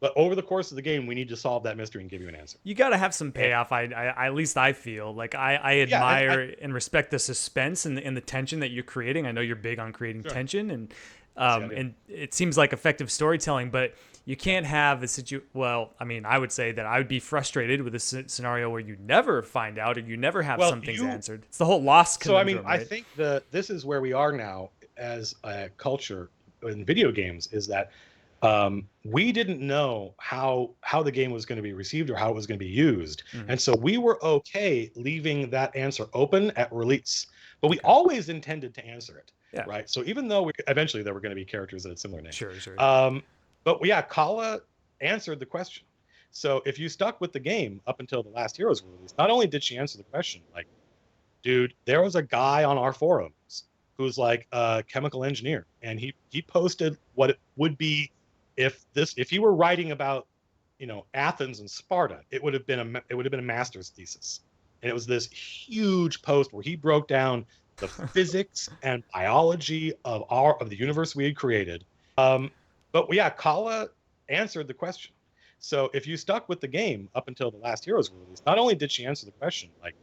but over the course of the game, we need to solve that mystery and give you an answer. You got to have some payoff. I at least I feel like I admire and respect the suspense and the tension that you're creating. I know you're big on creating tension, and it seems like effective storytelling, but you can't have a well, I mean, I would say that I would be frustrated with a scenario where you never find out or you never have some things answered. It's the whole lost conundrum. So, I mean, I think this is where we are now as a culture in video games, is that we didn't know how the game was going to be received or how it was going to be used. And so we were okay leaving that answer open at release, but we always intended to answer it. Yeah. Right. So even though eventually there were going to be characters that had similar names. Sure. But yeah, Kala answered the question. So if you stuck with the game up until the last Heroes were released, not only did she answer the question, like, dude, there was a guy on our forums who's like a chemical engineer, and he posted what it would be if you were writing about, Athens and Sparta, it would have been a master's thesis. And it was this huge post where he broke down the physics and biology of the universe we had created. But yeah, Kala answered the question. So if you stuck with the game up until the last Heroes were released, not only did she answer the question, like,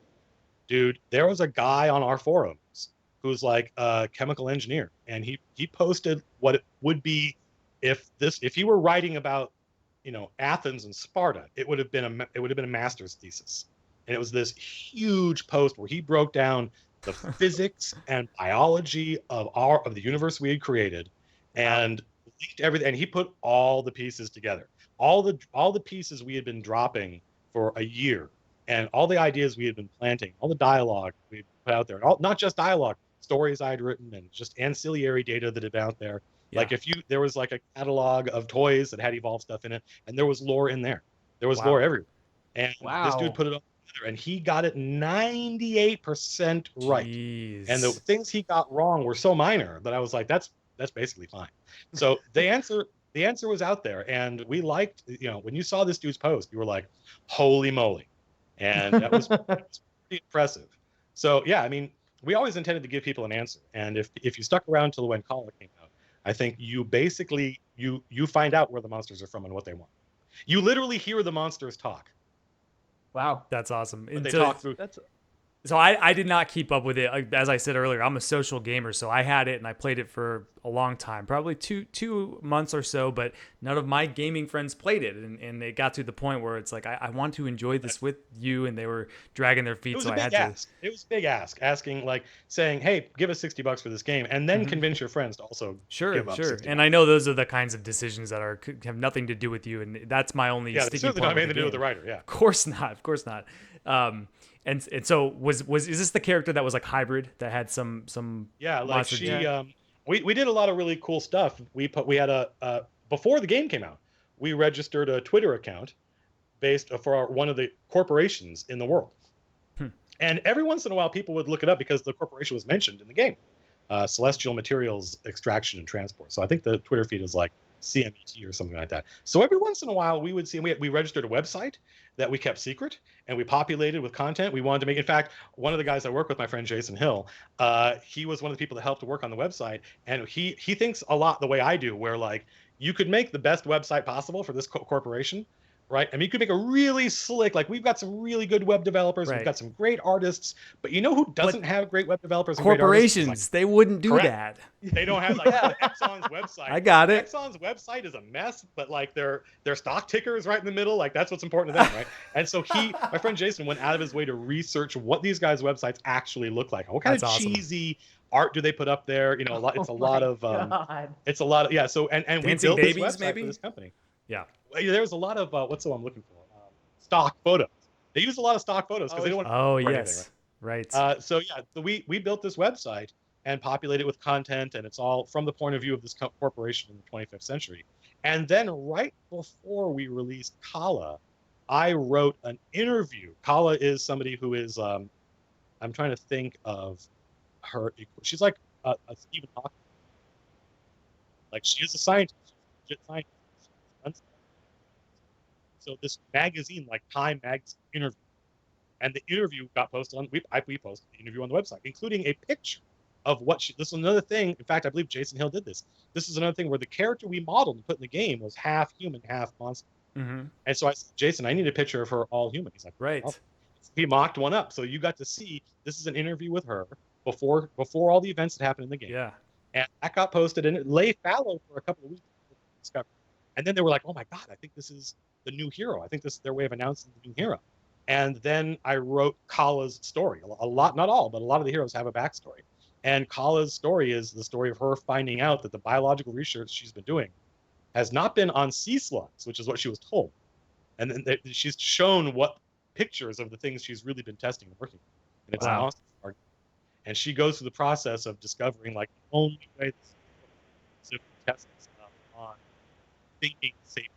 dude, there was a guy on our forums who's like a chemical engineer, and he posted what it would be if you were writing about, Athens and Sparta, it would have been a master's thesis. And it was this huge post where he broke down the physics and biology of the universe we had created, and linked everything. And he put all the pieces together, all the pieces we had been dropping for a year, and all the ideas we had been planting, all the dialogue we put out there, not just dialogue, stories I'd written, and just ancillary data that had been out there. Yeah. Like there was like a catalog of toys that had evolved stuff in it, and there was lore in there. There was lore everywhere. And this dude put it all together, and he got it 98% right. Jeez. And the things he got wrong were so minor that I was like, that's basically fine. So the answer was out there, and we liked, when you saw this dude's post, you were like, holy moly. And that was pretty impressive. So yeah, I mean, we always intended to give people an answer. And if you stuck around till when Kala came out, I think you basically, you find out where the monsters are from and what they want. You literally hear the monsters talk. Wow. That's awesome. They talk through. So I did not keep up with it. As I said earlier, I'm a social gamer, so I had it and I played it for a long time, probably two months or so, but none of my gaming friends played it. And it got to the point where it's like, I want to enjoy this with you, and they were dragging their feet. It was so a big I had ask. It was a big ask, saying, hey, give us $60 for this game, and then convince your friends to also give up $60. And I know those are the kinds of decisions that have nothing to do with you, and that's my only sticky point. Yeah, certainly not anything to do with the writer, yeah. Of course not. And so is this the character that was like hybrid that had some like she we did a lot of really cool stuff. We had before the game came out, we registered a Twitter account based for one of the corporations in the world. And every once in a while people would look it up because the corporation was mentioned in the game. Celestial Materials Extraction and Transport. So I think the Twitter feed is like CMET or something like that. So every once in a while we would see, we registered a website that we kept secret, and we populated with content we wanted to make. In fact, one of the guys I work with, my friend Jason Hill, he was one of the people that helped to work on the website, and he thinks a lot the way I do, where like you could make the best website possible for this corporation, right? I mean, you could make a really slick, like we've got some really good web developers, we've got some great artists, but you know who doesn't have great web developers? And corporations, great artists? They wouldn't do that. They don't have Exxon's website. I got it. Exxon's website is a mess, but like their stock ticker is right in the middle. Like that's what's important to them, right? And so my friend Jason went out of his way to research what these guys' websites actually look like. What kind of cheesy art do they put up there? It's a lot of yeah. So and we built this website for this company. Yeah. There's a lot of what's the one I'm looking for? Stock photos. They use a lot of stock photos because they don't want to Oh, anything, yes. Right. So we built this website and populated it with content, and it's all from the point of view of this corporation in the 25th century. And then right before we released Kala, I wrote an interview. Kala is somebody who is I'm trying to think of her. She's like a Stephen Hawking. Like she is a scientist. She's a legit scientist. So this magazine, like Time Magazine, interview. And the interview got posted on, we posted the interview on the website, including a picture of what she, this is another thing. In fact, I believe Jason Hill did this. This is another thing where the character we modeled and put in the game was half human, half monster. Mm-hmm. And so I said, Jason, I need a picture of her all human. He's like, right. Oh. He mocked one up. So you got to see, this is an interview with her before all the events that happened in the game. Yeah. And that got posted and it lay fallow for a couple of weeks. And then they were like, oh my God, I think this is the new hero. I think this is their way of announcing the new hero. And then I wrote Kala's story. A lot, not all, but a lot of the heroes have a backstory. And Kala's story is the story of her finding out that the biological research she's been doing has not been on sea slugs, which is what she was told. And then she's shown what pictures of the things she's really been testing and working on. And it's wow. awesome. And she goes through the process of discovering like the only way to test stuff on thinking safe.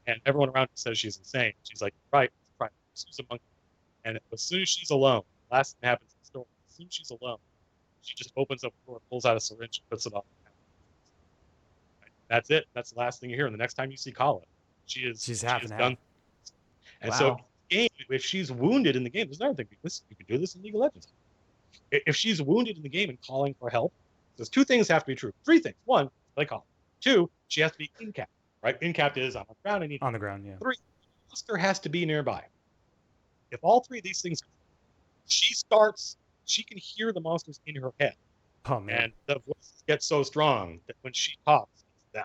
And everyone around her says she's insane. She's like, right, she's a monkey. And as soon as she's alone, last thing happens in the story, as soon as she's alone, she just opens up the door, pulls out a syringe, and puts it on. That's it. That's the last thing you hear. And the next time you see Kala, she's half and done. And so, if she's wounded in the game, there's another thing. You can do this in League of Legends. If she's wounded in the game and calling for help, there's two things have to be true. Three things. One, they call. Two, she has to be in-capped. Right? In-capped is on the ground. I need on the ground, yeah. Three, the monster has to be nearby. If all three of these things, she can hear the monsters in her head. Oh, man. And the voices get so strong that when she talks, it's them.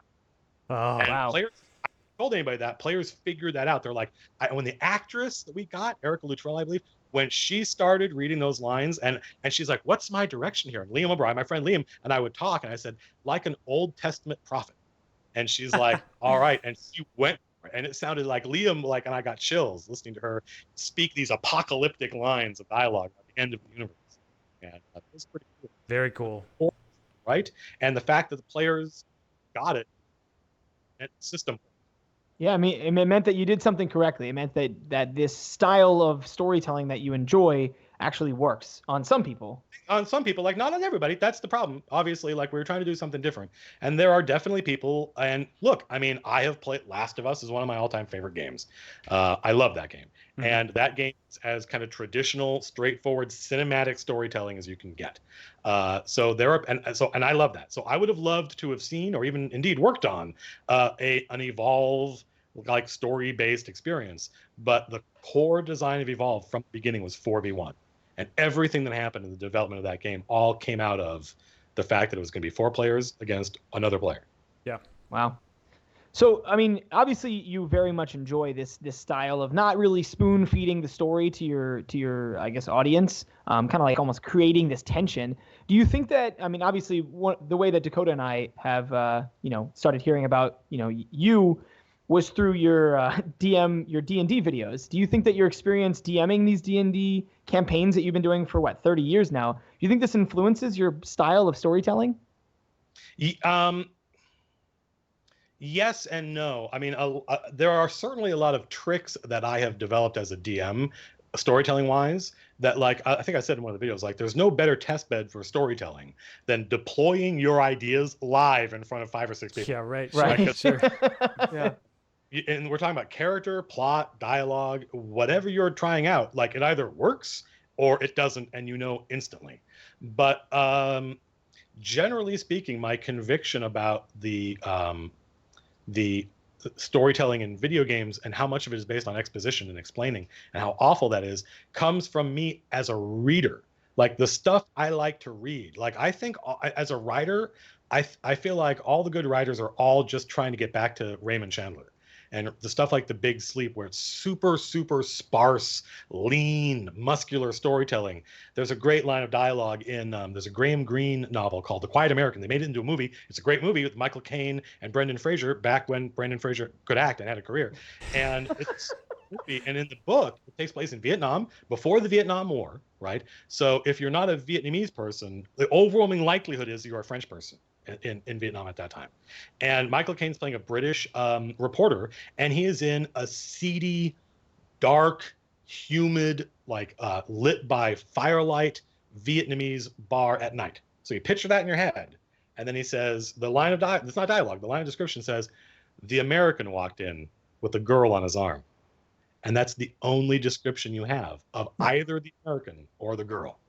Oh, and wow. Players, I told anybody that. Players figured that out. They're like, when the actress that we got, Erica Luttrell, I believe, when she started reading those lines, and she's like, what's my direction here? And Liam O'Brien, my friend Liam, and I would talk, and I said, like an Old Testament prophet. And she's like, all right. And she went, and it sounded like Liam, and I got chills listening to her speak these apocalyptic lines of dialogue at the end of the universe. And it was pretty cool. Very cool. Right? And the fact that the players got it, and system. Yeah, I mean, it meant that you did something correctly. It meant that this style of storytelling that you enjoy actually works on some people. On some people, not on everybody. That's the problem. Obviously, we were trying to do something different. And there are definitely people, and look, I mean, I have played Last of Us is one of my all-time favorite games. I love that game. Mm-hmm. And that game is as kind of traditional, straightforward, cinematic storytelling as you can get. So there are, and I love that. So I would have loved to have seen, or even indeed worked on, an Evolve story-based experience. But the core design of Evolve from the beginning was 4v1. And everything that happened in the development of that game all came out of the fact that it was going to be 4 players against another player. Yeah. Wow. So, I mean, obviously you very much enjoy this style of not really spoon feeding the story to your I guess audience, kind of like almost creating this tension. Do you think that, I mean, obviously the way that Dakota and I have started hearing about you was through your your D&D videos. Do you think that your experience DMing these D&D campaigns that you've been doing for 30 years now, do you think this influences your style of storytelling? Yes and no. I mean, there are certainly a lot of tricks that I have developed as a DM, storytelling wise, that I think I said in one of the videos, there's no better test bed for storytelling than deploying your ideas live in front of 5 or 6 people. Yeah, right. Sure. Yeah. And we're talking about character, plot, dialogue, whatever you're trying out, it either works or it doesn't, and instantly. But generally speaking, my conviction about the storytelling in video games and how much of it is based on exposition and explaining and how awful that is comes from me as a reader. The stuff I like to read. I think as a writer, I feel like all the good writers are all just trying to get back to Raymond Chandler. and the stuff like The Big Sleep, where it's super, super sparse, lean, muscular storytelling. There's a great line of dialogue in there's a Graham Greene novel called The Quiet American. They made it into a movie. It's a great movie with Michael Caine and Brendan Fraser, back when Brendan Fraser could act and had a career. And it's and in the book, it takes place in Vietnam before the Vietnam War, right? So if you're not a Vietnamese person, the overwhelming likelihood is you're a French person in Vietnam at that time. And Michael Caine's playing a British reporter, and he is in a seedy, dark, humid, like lit by firelight Vietnamese bar at night. So you picture that in your head. And then he says, the line of it's not dialogue, the line of description says, the American walked in with a girl on his arm. And that's the only description you have of either the American or the girl.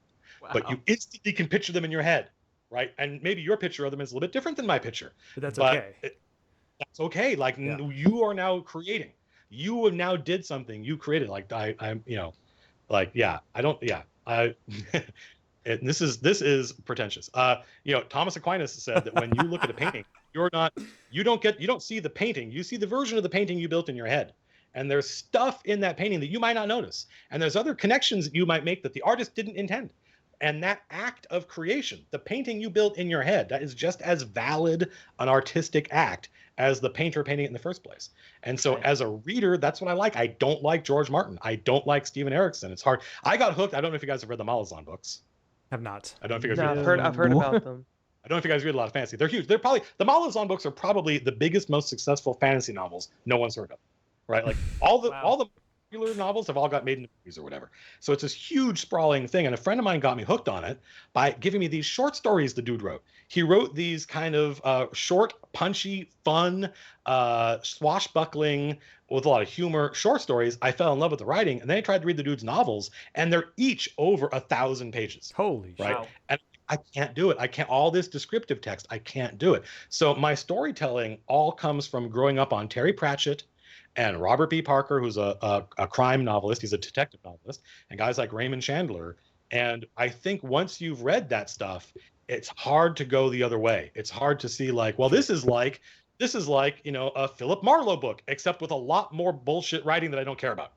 Wow. But you instantly can picture them in your head, right? And maybe your picture of them is a little bit different than my picture. But that's okay. That's okay. Like, you are now creating. You have now did something. You created. Like, I'm, you know, like, yeah, I don't, yeah. This is pretentious. You know, Thomas Aquinas said that when you look at a painting, you don't see the painting. You see the version of the painting you built in your head. And there's stuff in that painting that you might not notice. And there's other connections that you might make that the artist didn't intend. And that act of creation, the painting you built in your head, that is just as valid an artistic act as the painter painting it in the first place. And so as a reader, that's what I like. I don't like George Martin. I don't like Steven Erikson. It's hard. I got hooked. I don't know if you guys have read the Malazan books. Have not. I don't know if you guys read I've heard about them. I don't know if you guys read a lot of fantasy. They're huge. They're probably, the Malazan books are probably the biggest, most successful fantasy novels no one's heard of. Right, like all the popular novels have all got made into movies or whatever. So it's this huge sprawling thing. And a friend of mine got me hooked on it by giving me these short stories the dude wrote. He wrote these kind of short, punchy, fun, swashbuckling, with a lot of humor short stories. I fell in love with the writing, and then I tried to read the dude's novels, and they're each over 1,000 pages. Holy right? Wow. And I can't do it. I can't, all this descriptive text, I can't do it. So my storytelling all comes from growing up on Terry Pratchett and Robert B. Parker, who's a crime novelist. He's a detective novelist, and guys like Raymond Chandler. And I think once you've read that stuff, it's hard to go the other way. It's hard to see like, well, this is like, you know, a Philip Marlowe book, except with a lot more bullshit writing that I don't care about.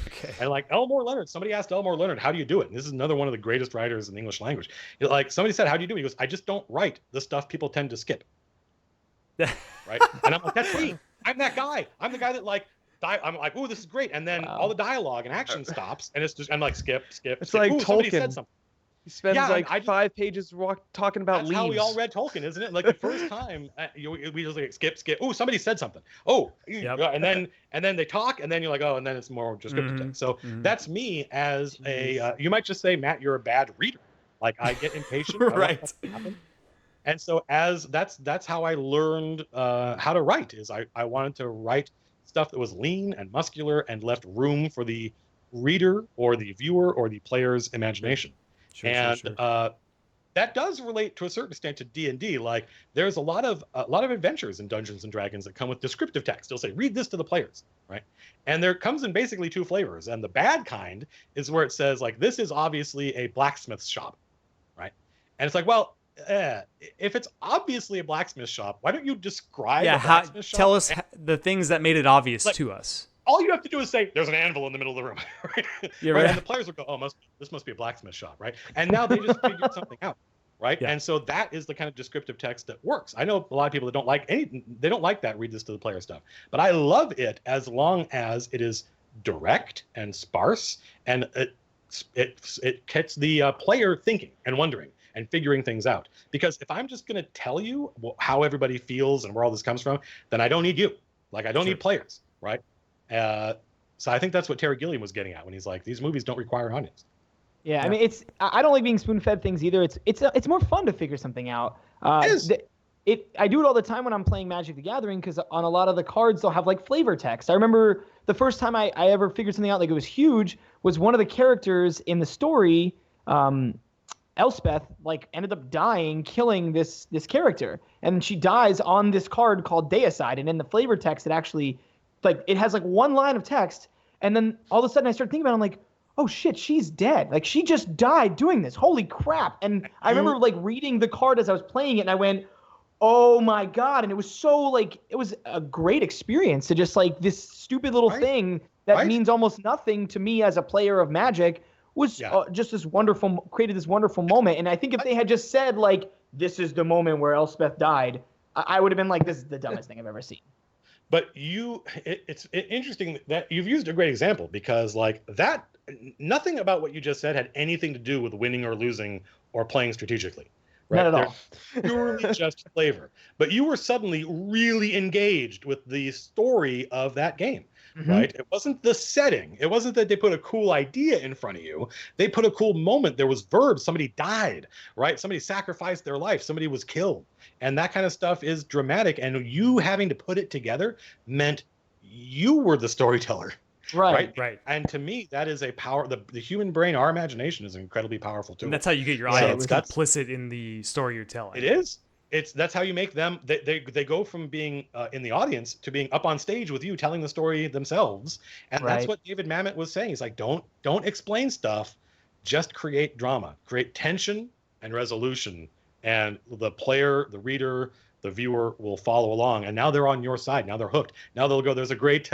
Okay. And like Elmore Leonard, somebody asked Elmore Leonard, how do you do it? And this is another one of the greatest writers in the English language. Like somebody said, how do you do it? He goes, I just don't write the stuff people tend to skip. Right? And I'm like, that's me. I'm that guy. I'm the guy that like, I'm like, ooh, this is great. And then all the dialogue and action stops, and it's just, I'm like, skip. It's skip. like Ooh, somebody said Tolkien. something. He spends like I just, 5 pages talking about that's leaves. how we all read Tolkien, isn't it? Like the first time, we just like skip. Oh, somebody said something. Oh, Yep. and then they talk, and then you're like, oh, and then it's more descriptive text. So that's me as a. You might just say, Matt, you're a bad reader. Like I get impatient. Right. And so that's how I learned how to write. Is I wanted to write stuff that was lean and muscular and left room for the reader or the viewer or the player's imagination. Sure. That does relate to a certain extent to D&D. Like there's a lot of adventures in Dungeons and Dragons that come with descriptive text. They'll say, read this to the players, right? And there comes in basically 2 flavors. And the bad kind is where it says like, this is obviously a blacksmith shop, right? And it's like, well, if it's obviously a blacksmith shop, why don't you describe a blacksmith shop? Tell us the things that made it obvious to us. All you have to do is say, there's an anvil in the middle of the room, right? Yeah, right. And the players will go, oh, this must be a blacksmith shop, right? And now they just figured something out, right? Yeah. And so that is the kind of descriptive text that works. I know a lot of people that don't like they don't like that read this to the player stuff, but I love it as long as it is direct and sparse, and it gets the player thinking and wondering and figuring things out. Because if I'm just going to tell you how everybody feels and where all this comes from, then I don't need you. Like I don't need players, right? So I think that's what Terry Gilliam was getting at when he's like, these movies don't require an audience. Yeah, I mean, I don't like being spoon-fed things either. It's more fun to figure something out. I do it all the time when I'm playing Magic the Gathering, because on a lot of the cards they'll have like flavor text. I remember the first time I ever figured something out like it was huge was one of the characters in the story, Elspeth, like ended up dying, killing this character, and she dies on this card called Deicide, and in the flavor text it actually, like, it has like one line of text, and then all of a sudden I started thinking about it, I'm like, oh shit, she's dead. Like she just died doing this. Holy crap. And I remember like reading the card as I was playing it, and I went, Oh my God. And it was so like, it was a great experience to just like this stupid little thing that means almost nothing to me as a player of Magic was just this wonderful, created this wonderful moment. And I think if they had just said like, this is the moment where Elspeth died, I would have been like, this is the dumbest thing I've ever seen. But it's interesting that you've used a great example, because like that, nothing about what you just said had anything to do with winning or losing or playing strategically. Right? Not at all. Purely just flavor. But you were suddenly really engaged with the story of that game. Right? It wasn't the setting. It wasn't that they put a cool idea in front of you. They put a cool moment. There was verbs. Somebody died, right? Somebody sacrificed their life. Somebody was killed. And that kind of stuff is dramatic. And you having to put it together meant you were the storyteller. Right. And to me, that is a power. The human brain, our imagination, is incredibly powerful too. And that's how you get your audience complicit in the story you're telling. It is. That's how you make them. They go from being in the audience to being up on stage with you, telling the story themselves. And that's what David Mamet was saying. He's like, don't explain stuff, just create drama, create tension and resolution, and the player, the reader, the viewer will follow along. And now they're on your side. Now they're hooked. Now they'll go. There's a great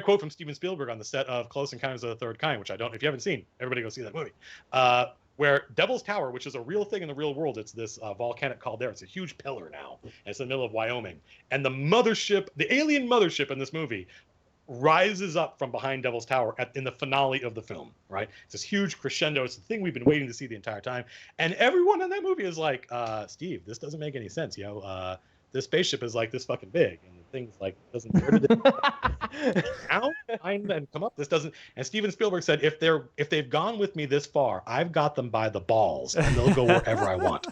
quote from Steven Spielberg on the set of Close Encounters of the Third Kind, which if you haven't seen, everybody go see that movie. Where Devil's Tower, which is a real thing in the real world, it's this volcanic caldera. It's a huge pillar now, and it's in the middle of Wyoming. And the mothership, the alien mothership in this movie, rises up from behind Devil's Tower in the finale of the film, right? It's this huge crescendo. It's the thing we've been waiting to see the entire time. And everyone in that movie is like, Steve, this doesn't make any sense, this spaceship is like this fucking big, and the thing's like doesn't down and come up. This doesn't. And Steven Spielberg said, if they've gone with me this far, I've got them by the balls, and they'll go wherever I want.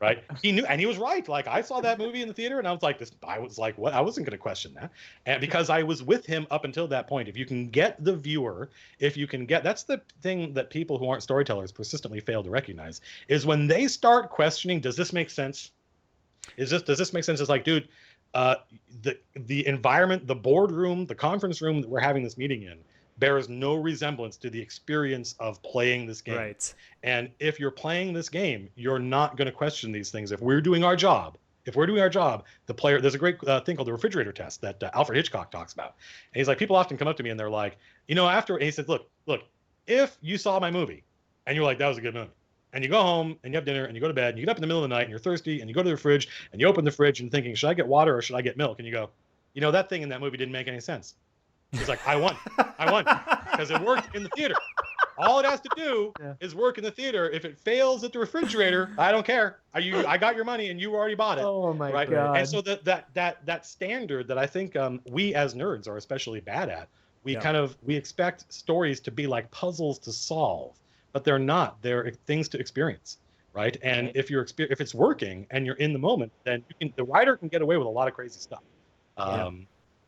Right? He knew, and he was right. Like, I saw that movie in the theater, and I was like, what? I wasn't going to question that, and because I was with him up until that point. If you can get the viewer, that's the thing that people who aren't storytellers persistently fail to recognize, is when they start questioning, does this make sense? Does this make sense? It's like, dude, the environment, the boardroom, the conference room that we're having this meeting in bears no resemblance to the experience of playing this game. Right. And if you're playing this game, you're not going to question these things. If we're doing our job, the player, there's a great thing called the refrigerator test that Alfred Hitchcock talks about. And he's like, people often come up to me and they're like, and he said, look, if you saw my movie and you're like, that was a good movie, and you go home and you have dinner and you go to bed and you get up in the middle of the night and you're thirsty and you go to the fridge and you open the fridge and thinking, should I get water or should I get milk? And you go, that thing in that movie didn't make any sense. He's like, I won because it worked in the theater. All it has to do is work in the theater. If it fails at the refrigerator, I don't care. I got your money and you already bought it. Oh my God. And so that standard that I think we as nerds are especially bad at, we expect stories to be like puzzles to solve. But they're not. They're things to experience, right? And if it's working and you're in the moment, then the writer can get away with a lot of crazy stuff.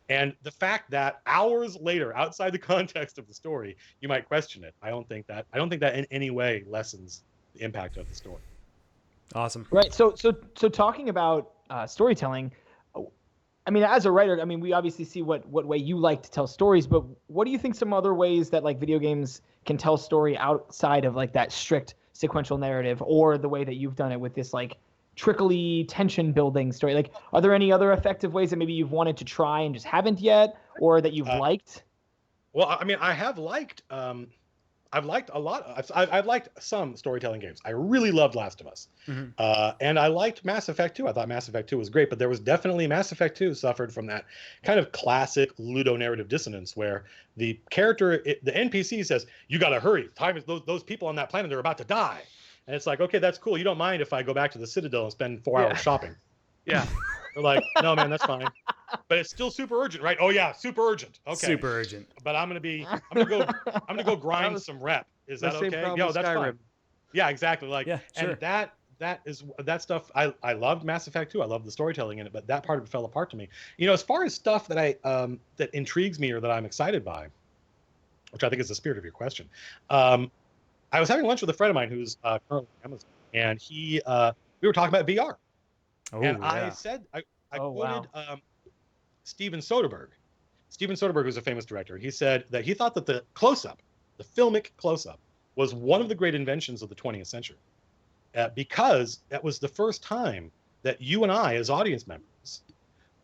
And the fact that hours later, outside the context of the story, you might question it, I don't think that in any way lessens the impact of the story. Awesome. Right. So talking about storytelling, I mean, as a writer, I mean, we obviously see what way you like to tell stories, but what do you think some other ways that like video games can tell story outside of like that strict sequential narrative, or the way that you've done it with this like trickly tension building story? Like, are there any other effective ways that maybe you've wanted to try and just haven't yet, or that you've liked? Well, I mean, I have liked, I've liked a lot. I've liked some storytelling games. I really loved Last of Us. And I liked Mass Effect 2. I thought Mass Effect 2 was great, but there was definitely Mass Effect 2 suffered from that kind of classic ludonarrative dissonance where the character, the NPC says, you got to hurry. Time is those people on that planet are about to die. And it's like, okay, that's cool. You don't mind if I go back to the Citadel and spend 4 hours shopping. Yeah. They're like, no, man, that's fine. But it's still super urgent, right? Oh yeah, super urgent. Okay. Super urgent. But I'm gonna go grind some rep. Is that okay? Yo, that's fine. Yeah, exactly. Like, yeah, sure. And that stuff. I loved Mass Effect 2. I loved the storytelling in it, but that part of it fell apart to me. As far as stuff that that intrigues me or that I'm excited by, which I think is the spirit of your question. I was having lunch with a friend of mine who's currently at Amazon, and we were talking about VR. Oh, and yeah. I said, I quoted Steven Soderbergh. Steven Soderbergh was a famous director. He said that he thought that the close-up, the filmic close-up, was one of the great inventions of the 20th century. because that was the first time that you and I, as audience members,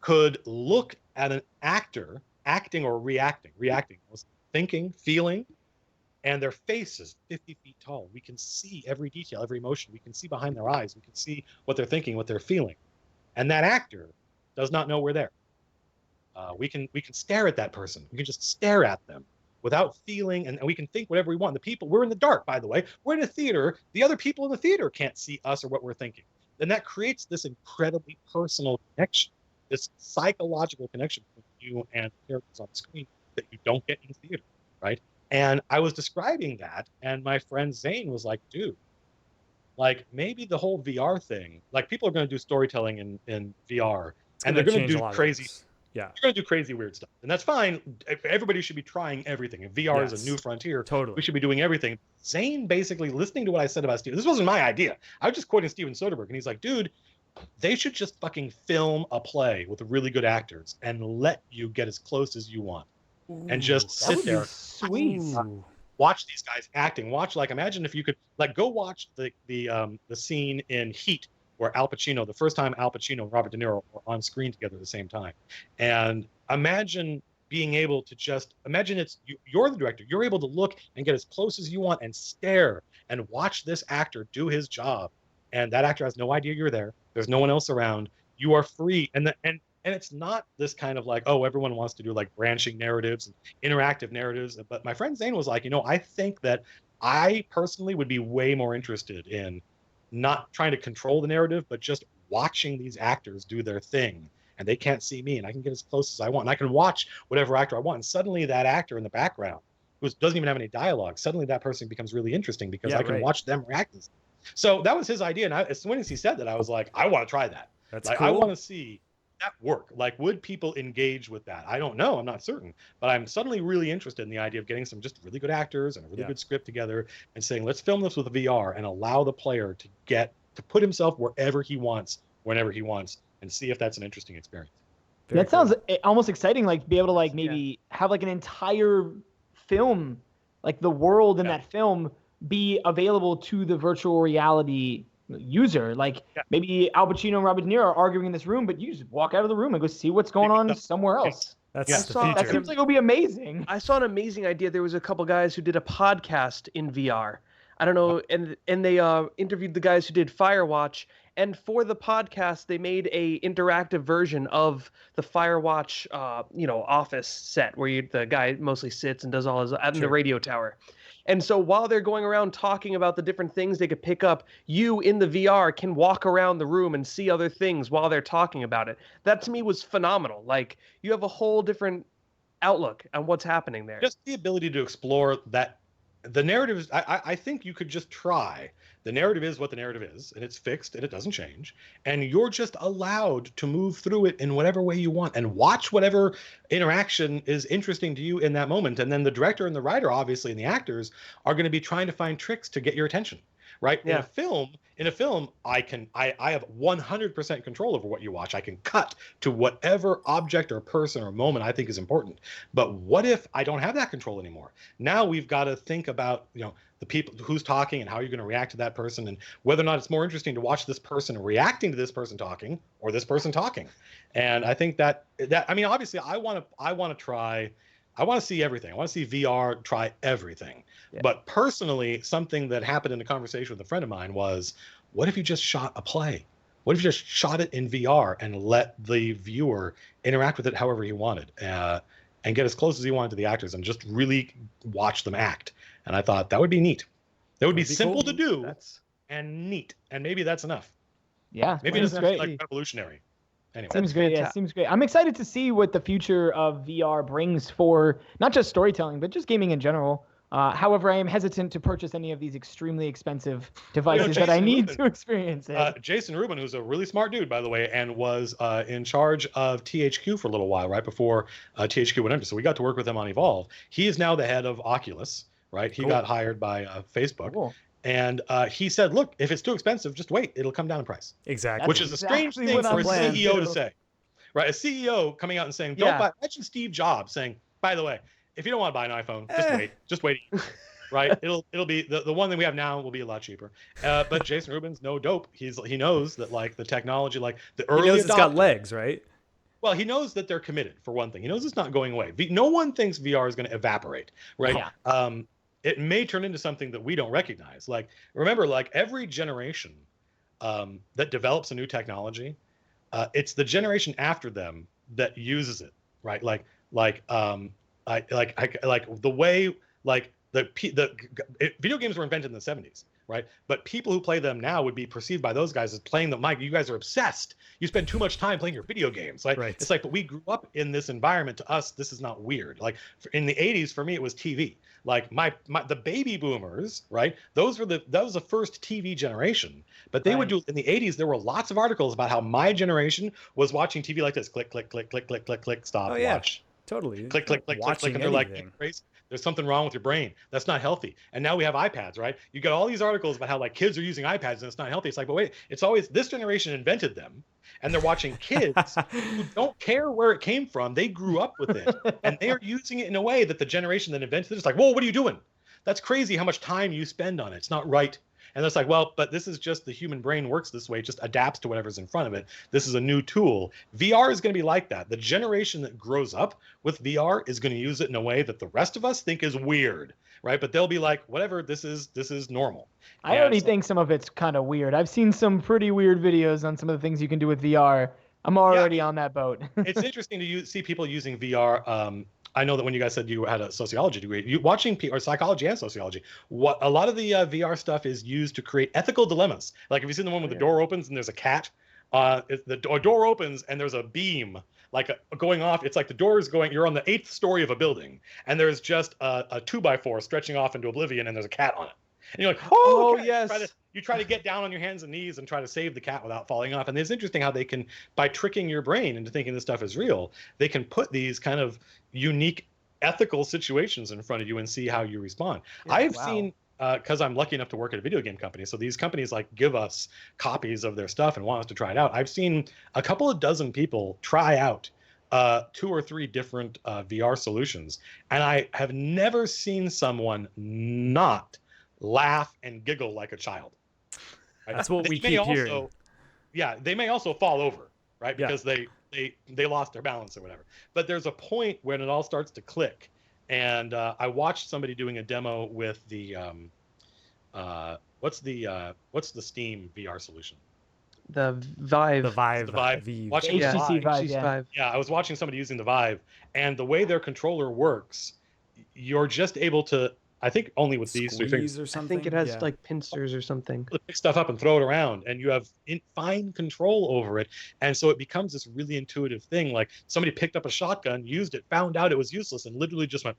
could look at an actor acting or reacting, thinking, feeling, and their face is 50 feet tall. We can see every detail, every emotion. We can see behind their eyes. We can see what they're thinking, what they're feeling. And that actor does not know we're there. We can stare at that person. We can just stare at them without feeling, and we can think whatever we want. The people, we're in the dark, by the way. We're in a theater. The other people in the theater can't see us or what we're thinking. Then that creates this incredibly personal connection, this psychological connection between you and the characters on the screen that you don't get in theater, right? And I was describing that, and my friend Zane was like, dude, like maybe the whole VR thing, like people are going to do storytelling in VR, and they're going to do crazy. Yeah, you're going to do crazy weird stuff, and that's fine. Everybody should be trying everything. If VR is a new frontier, totally, we should be doing everything. Zane basically listening to what I said about Steven. This wasn't my idea. I was just quoting Steven Soderbergh, and he's like, dude, they should just fucking film a play with really good actors and let you get as close as you want. Ooh, and just sit there, sweet. Watch these guys acting. Watch, like, imagine if you could, like, go watch the scene in Heat where Al Pacino, the first time Al Pacino and Robert De Niro were on screen together at the same time, and imagine being able to just imagine you're the director. You're able to look and get as close as you want and stare and watch this actor do his job, and that actor has no idea you're there. There's no one else around. You are free, and it's not this kind of like, oh, everyone wants to do like branching narratives and interactive narratives. But my friend Zane was like, I think that I personally would be way more interested in not trying to control the narrative, but just watching these actors do their thing. And they can't see me, and I can get as close as I want. And I can watch whatever actor I want. And suddenly that actor in the background, who doesn't even have any dialogue, suddenly that person becomes really interesting because I can watch them react. So that was his idea. And as soon as he said that, I was like, I want to try that. That's like, cool. I want to see that work. Like, would people engage with that? I don't know. I'm not certain. But I'm suddenly really interested in the idea of getting some just really good actors and a really good script together and saying, let's film this with VR and allow the player to put himself wherever he wants, whenever he wants, and see if that's an interesting experience. That sounds almost exciting, like be able to like maybe have like an entire film, like the world in that film be available to the virtual reality user. Like maybe Al Pacino and Robert De Niro are arguing in this room, but you just walk out of the room and go see what's going on somewhere else. That's the future. That seems like it'll be amazing. I saw an amazing idea. There was a couple guys who did a podcast in VR. I don't know, and they interviewed the guys who did Firewatch, and for the podcast, they made a interactive version of the Firewatch, office set where the guy mostly sits and does all his in the radio tower. And so while they're going around talking about the different things they could pick up, you in the VR can walk around the room and see other things while they're talking about it. That to me was phenomenal. Like, you have a whole different outlook on what's happening there. Just the ability to explore that. The narrative is, I think you could just try. The narrative is what the narrative is, and it's fixed, and it doesn't change. And you're just allowed to move through it in whatever way you want and watch whatever interaction is interesting to you in that moment. And then the director and the writer, obviously, and the actors are going to be trying to find tricks to get your attention, right? Yeah. In a film, I have 100% control over what you watch. I can cut to whatever object or person or moment I think is important. But what if I don't have that control anymore? Now we've got to think about, the people who's talking and how you're going to react to that person, and whether or not it's more interesting to watch this person reacting to this person talking or this person talking. And I think that I mean, obviously, I want to try. I want to see everything. I want to see VR try everything. Yeah. But personally, something that happened in a conversation with a friend of mine was, what if you just shot a play? What if you just shot it in VR and let the viewer interact with it however he wanted, and get as close as he wanted to the actors and just really watch them act? And I thought that would be neat. That would be simple to do and neat. And maybe that's enough. Yeah. Maybe it's like revolutionary. Anyway. Seems great. Yeah, seems great. I'm excited to see what the future of VR brings for not just storytelling, but just gaming in general. However, I am hesitant to purchase any of these extremely expensive devices that I need to experience it. Jason Rubin, who's a really smart dude, by the way, and was in charge of THQ for a little while, right before THQ went under. So we got to work with him on Evolve. He is now the head of Oculus, right? He got hired by Facebook. Cool. And he said, look, if it's too expensive, just wait. It'll come down in price. Exactly. Which is a strange thing for a CEO to say. Right? A CEO coming out and saying, don't buy. Imagine Steve Jobs saying, by the way, if you don't want to buy an iPhone, just wait. Just wait. right? It'll be the one that we have now will be a lot cheaper. But Jason Rubin's no dope. He knows that like the technology, like the He early knows it's got adopter- legs, right? Well, he knows that they're committed for one thing. He knows it's not going away. No one thinks VR is going to evaporate, right? Yeah. It may turn into something that we don't recognize. Like remember, like every generation that develops a new technology, it's the generation after them that uses it, right? Like the way like video games were invented in the 70s, right? But people who play them now would be perceived by those guys as playing them. Mike, you guys are obsessed. You spend too much time playing your video games. Like Right. it's like, but we grew up in this environment. To us, this is not weird. Like in the 80s, for me, it was TV. Like the baby boomers, right? That was the first TV generation. But they would do in the 80s. There were lots of articles about how my generation was watching TV like this: click, click, click, click, click, click, click, stop, Oh, yeah. watch. Totally. Click, click, click, click, click, and they're like, "You're crazy. There's something wrong with your brain. That's not healthy." And now we have iPads, right? You got all these articles about how like kids are using iPads and it's not healthy. It's like, but wait, it's always this generation invented them, and they're watching kids who don't care where it came from. They grew up with it, and they are using it in a way that the generation that invented it is like, "Whoa, what are you doing? That's crazy how much time you spend on it. It's not right." And it's like, well, but this is just the human brain works this way. It just adapts to whatever's in front of it. This is a new tool. VR is going to be like that. The generation that grows up with VR is going to use it in a way that the rest of us think is weird, right? But they'll be like, whatever, this is normal. I already think some of it's kind of weird. I've seen some pretty weird videos on some of the things you can do with VR. I'm already on that boat. It's interesting to see people using VR. I know that when you guys said you had a sociology degree, watching or psychology and sociology, what a lot of the VR stuff is used to create ethical dilemmas. Like, have you seen the one where the door opens and there's a cat? The door opens and there's a beam going off. It's like the door is going. You're on the 8th story of a building, and there's just a 2x4 stretching off into oblivion, and there's a cat on it. And you're like, oh yes. You try to get down on your hands and knees and try to save the cat without falling off. And it's interesting how they can, by tricking your brain into thinking this stuff is real, they can put these kind of unique ethical situations in front of you and see how you respond. Yeah, I've seen, because I'm lucky enough to work at a video game company, so these companies like give us copies of their stuff and want us to try it out. I've seen a couple of dozen people try out 2 or 3 different VR solutions, and I have never seen someone not laugh and giggle like a child. Right? That's what we keep hearing. Yeah, they may also fall over, right? Because they lost their balance or whatever. But there's a point when it all starts to click. And I watched somebody doing a demo with the what's the Steam VR solution? The Vive. The Vive. The Vive. V. Watching the HTC Vive, Vive. Yeah, I was watching somebody using the Vive, and the way their controller works, you're just able to, I think only with these 3 fingers, or I something. think it has like pincers or something. pick stuff up and throw it around, and you have fine control over it. And so it becomes this really intuitive thing. Like somebody picked up a shotgun, used it, found out it was useless, and literally just went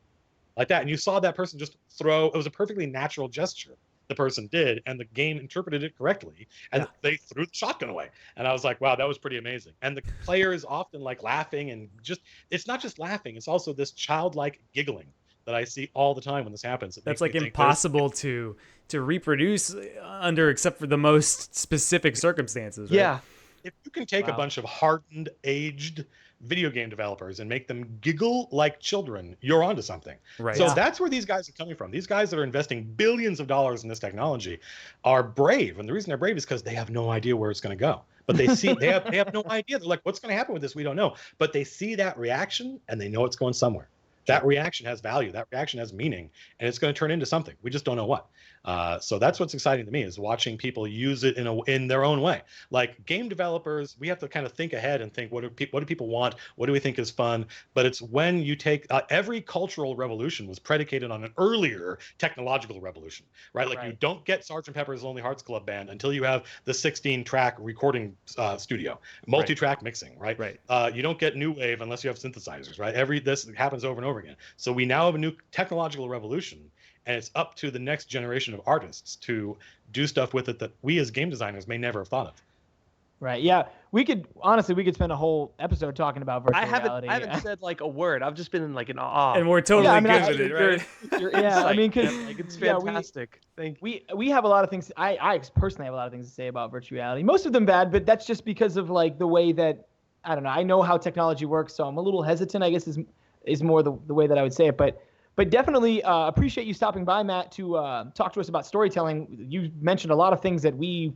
like that. And you saw that person just throw. It was a perfectly natural gesture the person did, and the game interpreted it correctly, and they threw the shotgun away. And I was like, wow, that was pretty amazing. And the player is often like laughing, and just, it's not just laughing, it's also this childlike giggling that I see all the time when this happens. That's like impossible to reproduce under, except for the most specific circumstances. Right? Yeah. If you can take a bunch of hardened, aged video game developers and make them giggle like children, you're onto something. Right. So that's where these guys are coming from. These guys that are investing billions of dollars in this technology are brave, and the reason they're brave is because they have no idea where it's going to go. But they see they have no idea. They're like, what's going to happen with this? We don't know. But they see that reaction and they know it's going somewhere. That reaction has value. That reaction has meaning, and it's going to turn into something. We just don't know what. So that's what's exciting to me, is watching people use it in their own way. Like game developers, we have to kind of think ahead and think, what do people want? What do we think is fun? But it's when you take every cultural revolution was predicated on an earlier technological revolution, right? Like you don't get Sgt. Pepper's Lonely Hearts Club Band until you have the 16-track recording studio, multi-track mixing, right? You don't get new wave unless you have synthesizers, right? This happens over and over again. So we now have a new technological revolution, and it's up to the next generation of artists to do stuff with it that we as game designers may never have thought of. Right. Yeah. We could spend a whole episode talking about virtual reality. I haven't said like a word. I've just been in like an awe. And we're totally good with it, right? Your yeah. I mean, because like, it's fantastic. Thank you. We have a lot of things. I personally have a lot of things to say about virtual reality. Most of them bad, but that's just because of like the way that, I don't know. I know how technology works, so I'm a little hesitant, I guess, is more the way that I would say it. But But definitely appreciate you stopping by, Matt, to talk to us about storytelling. You mentioned a lot of things that we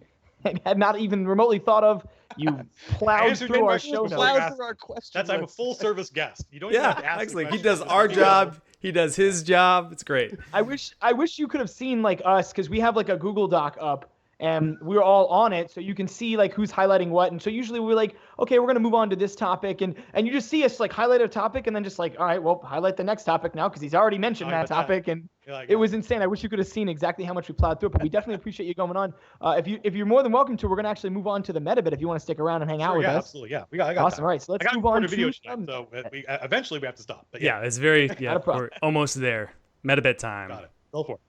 had not even remotely thought of. You plowed through our show notes. Plowed through our questions. I'm a full-service guest. You don't even have to ask actually, me he questions. does our job. He does his job. It's great. I wish you could have seen like us, because we have like a Google Doc up and we're all on it, so you can see like who's highlighting what. And so usually we're like, okay, we're gonna move on to this topic, and you just see us like highlight a topic and then just like, all right, well, highlight the next topic now because he's already mentioned that topic, and it was insane. I wish you could have seen exactly how much we plowed through it, but we definitely appreciate you going on. If you're more than welcome to, we're gonna actually move on to the meta bit if you want to stick around and hang out with us. Absolutely, yeah. I got awesome. time. All right, so let's I got move on to video to tonight, so eventually we have to stop. But yeah, it's very Not a problem. we're almost there. Meta bit time. Got it. Go for it.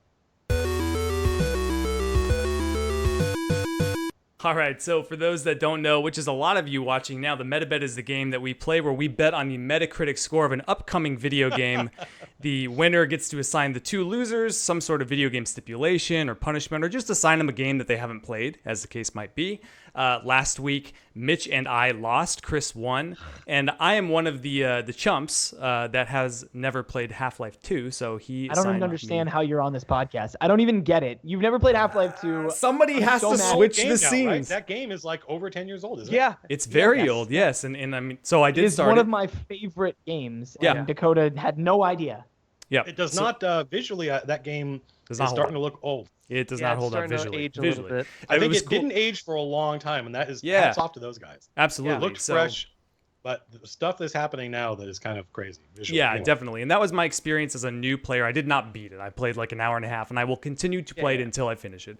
All right, so for those that don't know, which is a lot of you watching now, the MetaBet is the game that we play where we bet on the Metacritic score of an upcoming video game. The winner gets to assign the two losers some sort of video game stipulation or punishment, or just assign them a game that they haven't played, as the case might be. Last week, Mitch and I lost. Chris won, and I am one of the chumps that has never played Half-Life 2, so he I don't even understand how you're on this podcast. I don't even get it. You've never played Half-Life 2. Somebody has to switch the scenes. Right? That game is like over 10 years old, isn't it? Yeah. It's very old, yes. And I mean, so I did It's start one it. of my favorite games, Yeah. and Dakota had no idea. Yeah. It does not visually. That game is not starting to look old. It does Yeah, not it's hold up starting to visually. age a little bit. I think was it cool. didn't age for a long time, and that is Yeah. hats off to those guys. Absolutely. It looked fresh, but the stuff that's happening now that is kind of crazy. Visually. Yeah, Anyway. definitely. And that was my experience as a new player. I did not beat it. I played like an hour and a half, and I will continue to play it until I finish it.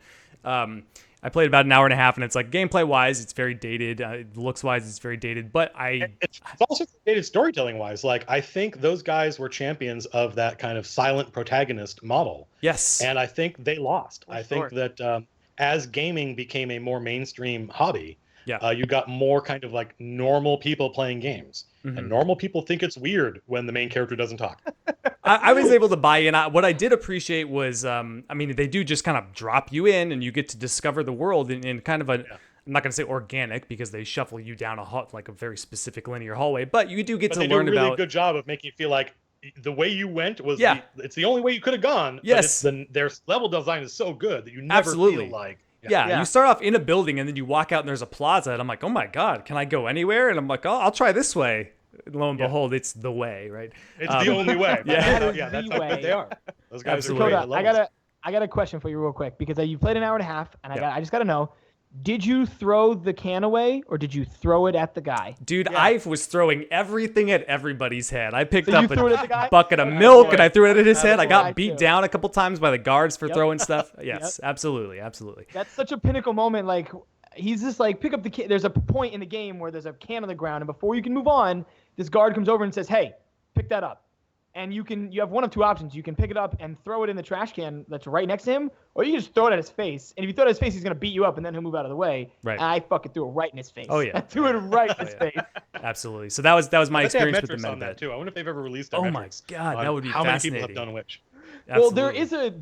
I played about an hour and a half, and it's like gameplay-wise, it's very dated. Looks-wise, it's very dated. But It's also dated storytelling-wise. Like, I think those guys were champions of that kind of silent protagonist model. yes. And I think they lost. For I sure. think that as gaming became a more mainstream hobby, Yeah. you got more kind of like normal people playing games. Mhm. And normal people think it's weird when the main character doesn't talk. I was able to buy in. What I did appreciate was, I mean, they do just kind of drop you in, and you get to discover the world in kind of a, I'm not going to say organic because they shuffle you down like a very specific linear hallway, but you do get But to they learn do a really about. good job of making you feel like the way you went was it's the only way you could have gone. Yes. But their level design is so good that you never Absolutely. feel like. Yeah, you start off in a building, and then you walk out, and there's a plaza, and I'm like, oh my god, can I go anywhere? And I'm like, oh, I'll try this way. And lo and behold, it's the way, right? It's the only way. Yeah. That's The how way. good they are. Those guys Absolutely. are great. Dakota, I got a question for you real quick, because you played an hour and a half, and I just got to know, did you throw the can away, or did you throw it at the guy? Dude, I was throwing everything at everybody's head. I picked So you up threw it at the guy? a bucket of milk, and I threw it at his head. I what got I beat do. down a couple times by the guards for Yep. throwing stuff. Yes, absolutely. That's such a pinnacle moment. Like, he's just like, pick up the can. There's a point in the game where there's a can on the ground, and before you can move on, this guard comes over and says, hey, pick that up. And you have one of two options. You can pick it up and throw it in the trash can that's right next to him, or you can just throw it at his face. And if you throw it at his face, he's going to beat you up, and then he'll move out of the way. Right. And I fucking threw it right in his face. Oh, yeah. I threw it right in his face. Absolutely. So that was my I bet they have experience with the metrics on that MetaBet. too. I wonder if they've ever released their Oh my metrics God, on that would be how many people have fascinating. done which. Well, there Absolutely.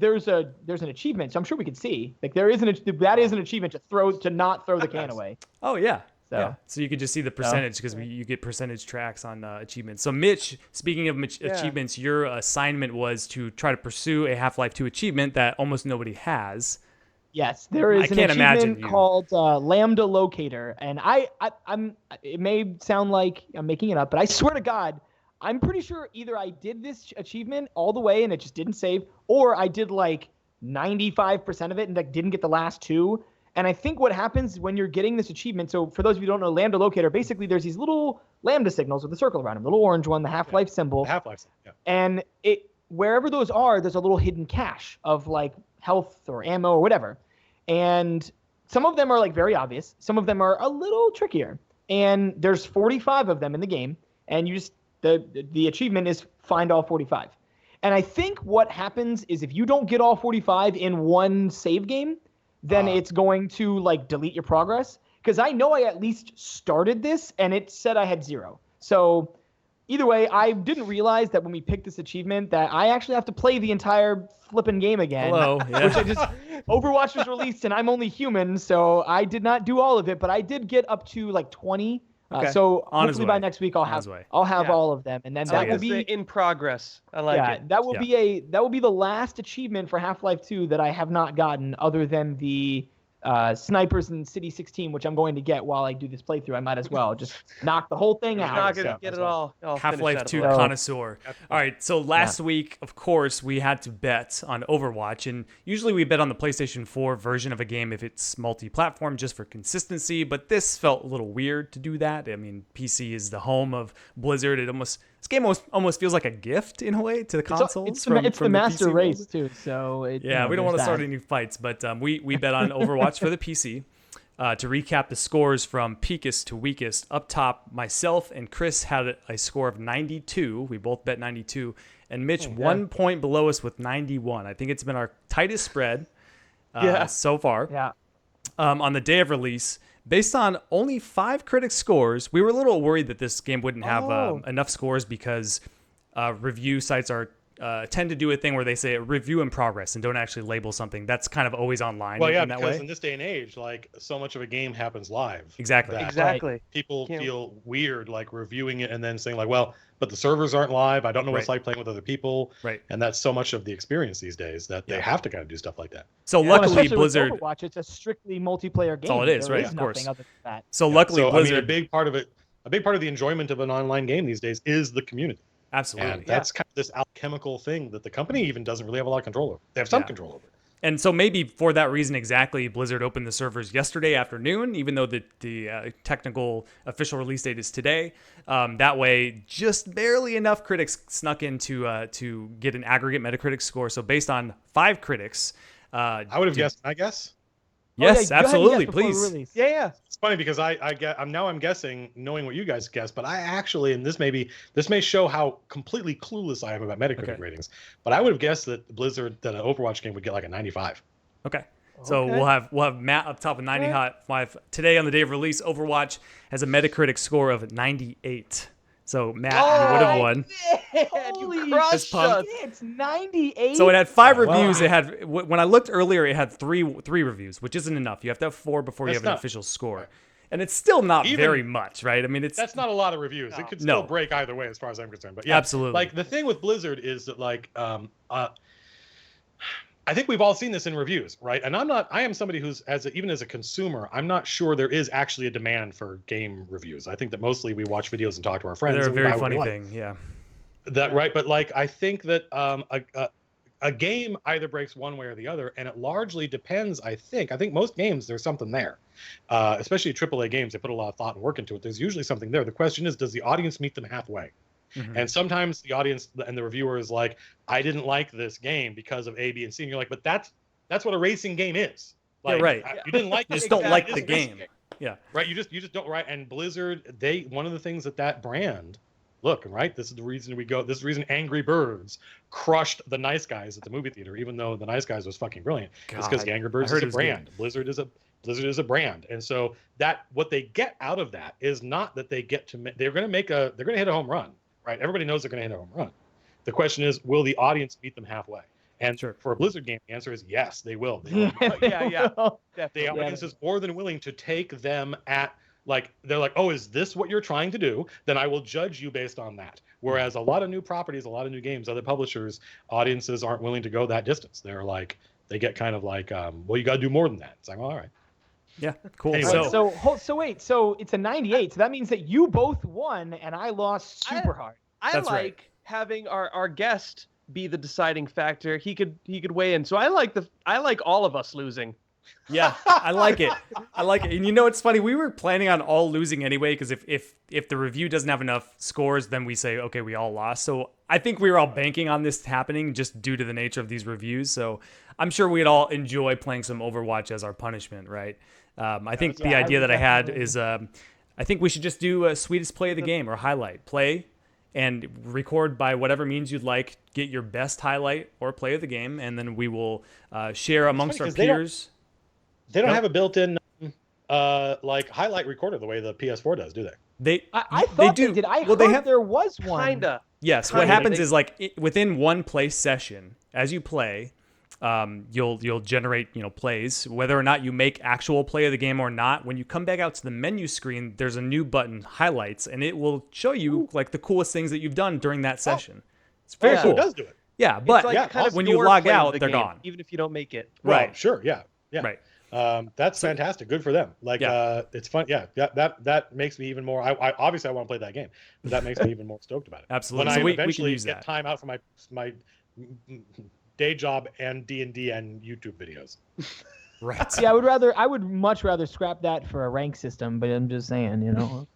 there's an achievement, so I'm sure we could see. Like, that is an achievement to not throw the can away. Oh yeah. So- Yeah. So you could just see the percentage because you get percentage tracks on achievements. So Mitch, speaking of achievements, your assignment was to try to pursue a Half-Life 2 achievement that almost nobody has. Yes, there is I an can't imagine achievement you. called Lambda Locator, and I'm. It may sound like I'm making it up, but I swear to God, I'm pretty sure either I did this achievement all the way and it just didn't save, or I did like 95% of it and like didn't get the last two. And I think what happens when you're getting this achievement, so for those of you who don't know, Lambda Locator, basically there's these little lambda signals with a circle around them, little orange one, the Half-Life symbol. Half-Life. Yeah. And wherever those are, there's a little hidden cache of like health or ammo or whatever. And some of them are like very obvious. Some of them are a little trickier. And there's 45 of them in the game. And you just, the achievement is find all 45. And I think what happens is if you don't get all 45 in one save game, then it's going to like delete your progress. Because I know I at least started this and it said I had 0. So either way, I didn't realize that when we picked this achievement that I actually have to play the entire flipping game again. Hello. Which Yeah. I just Overwatch was released and I'm only human, so I did not do all of it, but I did get up to like 20 Okay. So On his hopefully by way. next week I'll On his have way. Yeah. all of them, and then I that like will to say be in progress. I like it. that will Yeah. be the last achievement for Half-Life 2 that I have not gotten, other than the snipers in City 16, which I'm going to get while I do this playthrough. I might as well just knock the whole thing You're out. not gonna So. get it all Half-Life finished 2 out of the way. connoisseur. All right, so last week, of course, we had to bet on Overwatch, and usually we bet on the PlayStation 4 version of a game if it's multi-platform just for consistency, but this felt a little weird to do that. I mean, PC is the home of Blizzard. This game almost feels like a gift in a way to the consoles. It's from the the master PC race world. too. So We don't want to start any fights, but we bet on Overwatch for the PC. To recap the scores from peakest to weakest, up top, myself and Chris had a score of 92. We both bet 92. And Mitch, 1 point below us with 91. I think it's been our tightest spread so far. Yeah. On the day of release, based on only 5 critics' scores, we were a little worried that this game wouldn't have enough scores because review sites tend to do a thing where they say review in progress and don't actually label something. That's kind of always online. Well, yeah, in that because way. in this day and age, like so much of a game happens live. Exactly. that Exactly. People feel weird like reviewing it and then saying like, well, but the servers aren't live. I don't know what it's Right. like playing with other people. Right. And that's so much of the experience these days that they have to kind of do stuff like that. So Well, luckily, especially Blizzard. with Overwatch, it's a strictly multiplayer game. all it is, There right, is of course. nothing other than that. So luckily, So Blizzard. I mean, a big part of the enjoyment of an online game these days is the community. Absolutely. And that's kind of this alchemical thing that the company even doesn't really have a lot of control over. They have some Yeah. control over it. And so maybe for that reason exactly, Blizzard opened the servers yesterday afternoon, even though the technical official release date is today. That way, just barely enough critics snuck in to get an aggregate Metacritic score. So based on 5 critics, I would have guessed. I guess yes, go ahead and absolutely, guess before please. release. Yeah. it's funny because I'm guessing knowing what you guys guessed, but I actually, and this may show how completely clueless I am about Metacritic Okay. ratings, but I would have guessed that that an Overwatch game would get like a 95. Okay. So Okay. we'll have Matt up top with 95 today on the day of release. Overwatch has a Metacritic score of 98. So Matt, you would have won. Holy you crushed us. It's 98. So it had 5 Wow. reviews. It had when I looked earlier, it had three reviews, which isn't enough. You have to have 4 before you That's have an not- official score, and it's still not Even- very much, right? I mean, it's That's not a lot of reviews. It could No. still break either way, as far as I'm concerned. But yeah, Absolutely. Like the thing with Blizzard is that I think we've all seen this in reviews, right? And I am somebody who's even as a consumer, I'm not sure there is actually a demand for game reviews. I think that mostly we watch videos and talk to our friends. they're a and we very buy what we funny like. thing. Yeah. That right, but like I think that a game either breaks one way or the other, and it largely depends. I think most games there's something there, especially AAA games. They put a lot of thought and work into it. There's usually something there. The question is, does the audience meet them halfway? Mhm. And sometimes the audience and the reviewer is like, I didn't like this game because of A, B, and C. And you're like, but that's what a racing game is. Yeah, Like, right. You didn't like You this just don't because like it the is a racing game. Yeah. right? You just don't, right? And Blizzard, one of the things that brand, look, right? This is the reason this is the reason Angry Birds crushed the Nice Guys at the movie theater, even though the Nice Guys was fucking brilliant. It's because God, Angry Birds I heard is it a was brand. Blizzard is a brand, and so that what they get out of that is not that they get to they're going to hit a home run, right? Everybody knows they're going to hit a home run. The question is, will the audience meet them halfway? And Sure. for a Blizzard game, the answer is yes, they will. They will. Yeah. The Definitely. audience is more than willing to take them at they're like, oh, is this what you're trying to do? Then I will judge you based on that. Whereas a lot of new properties, a lot of new games, other publishers, audiences aren't willing to go that distance. They're like, they get kind of like, well, you got to do more than that. It's like, well, all right. Yeah. Cool. Anyway. So wait, so it's a 98. So that means that you both won and I lost super hard. I That's like right. having our guest be the deciding factor. He could weigh in. So I like all of us losing. Yeah, I like it. I like it. And you know, it's funny. We were planning on all losing anyway, because if the review doesn't have enough scores, then we say, okay, we all lost. So I think we were all banking on this happening just due to the nature of these reviews. So I'm sure we'd all enjoy playing some Overwatch as our punishment, right? I think the idea that I had is I think we should just do a sweetest play of the game or highlight. Play and record by whatever means you'd like. Get your best highlight or play of the game, and then we will share amongst our funny 'cause they don't- peers. They don't Nope. have a built-in highlight recorder the way the PS4 does, do they? I thought they did. I heard there was one. Kinda. Yes, what Kinda. happens They- is within one play session, as you play, you'll generate plays. Whether or not you make actual play of the game or not, when you come back out to the menu screen, there's a new button, highlights, and it will show you like the coolest things that you've done during that session. It's very cool. So it does do it. Yeah, but when you log out, they're gone. Even if you don't make it. Right. Well, sure. Yeah. Right. That's fantastic. Good for them. Like, it's fun. Yeah. That makes me even more. I obviously I want to play that game, but that makes me even more stoked about it. Absolutely. When So I we eventually can use get that. time out for my day job and D&D and YouTube videos. Right. See, I would much rather scrap that for a rank system, but I'm just saying, Well,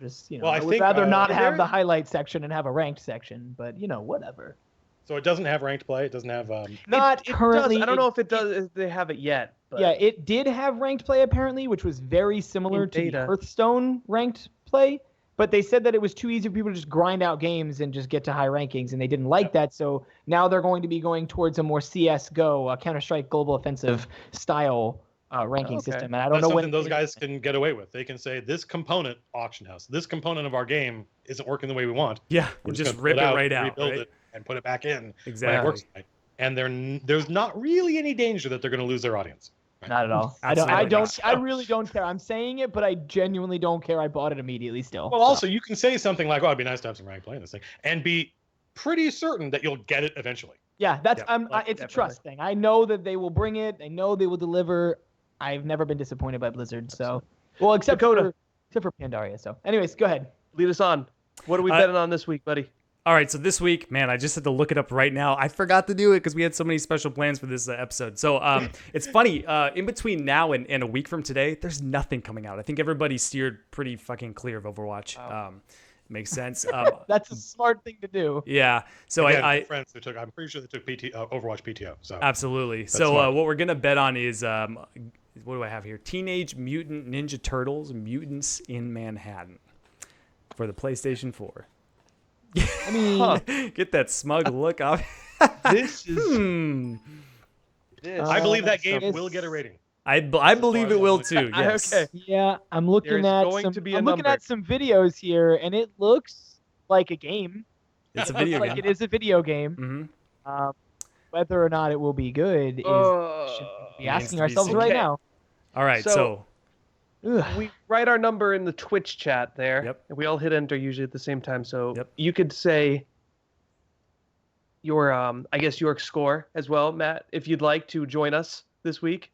I would think, rather not have there- the highlight section and have a ranked section, but whatever. So it doesn't have ranked play. It doesn't have. Not It currently. does. I don't know if it does. If they have it yet. But Yeah, it did have ranked play apparently, which was very similar In to the beta. Hearthstone ranked play. But they said that it was too easy for people to just grind out games and just get to high rankings, and they didn't like that. So now they're going to be going towards a more CS:GO, Counter-Strike Global Offensive style ranking Okay. system. And I don't That's know something when those guys can get away with. They can say this component auction house, this component of our game isn't working the way we want. Yeah, We're we'll just gonna rip pull it right out. rebuild Right? it, and put it back in when it Exactly. works. Right. And there's not really any danger that they're going to lose their audience. Not at all. Absolutely not. I really don't care. I'm saying it, but I genuinely don't care. I bought it immediately still. Well, also you can say something like, "Oh, it'd be nice to have some rank play in this thing," and be pretty certain that you'll get it eventually. Yeah, that's Yeah, it's a definitely. trust thing. I know that they will bring it. I know they will deliver. I've never been disappointed by Blizzard. So, well, except Dakota. for Pandaria. So, anyways, go ahead. lead us on. What are we betting on this week, buddy? All right, so this week, man, I just had to look it up right now. I forgot to do it because we had so many special plans for this episode. So it's funny, in between now and a week from today, there's nothing coming out. I think everybody steered pretty fucking clear of Overwatch. Makes sense. That's a smart thing to do. Yeah, so Again, I friends who took. I'm pretty sure they took Overwatch PTO. So absolutely. So smart. what we're gonna bet on is what do I have here? Teenage Mutant Ninja Turtles: Mutants in Manhattan for the PlayStation 4. I mean, Get that smug look off. This is. I believe that game it's- will get a rating. I believe it will too. Yes. Okay. yeah, I'm looking There's at going some. to be a I'm looking number. at some videos here, and it looks like a game. It's a It video looks like game. it is a video game. Mm-hmm. Whether or not it will be good is should be Remains asking to be ourselves seen. right Okay. now. All right, So- so Ugh. We write our number in the Twitch chat there. Yep. And we all hit enter usually at the same time. So Yep. you could say your I guess your score as well, Matt, if you'd like to join us this week.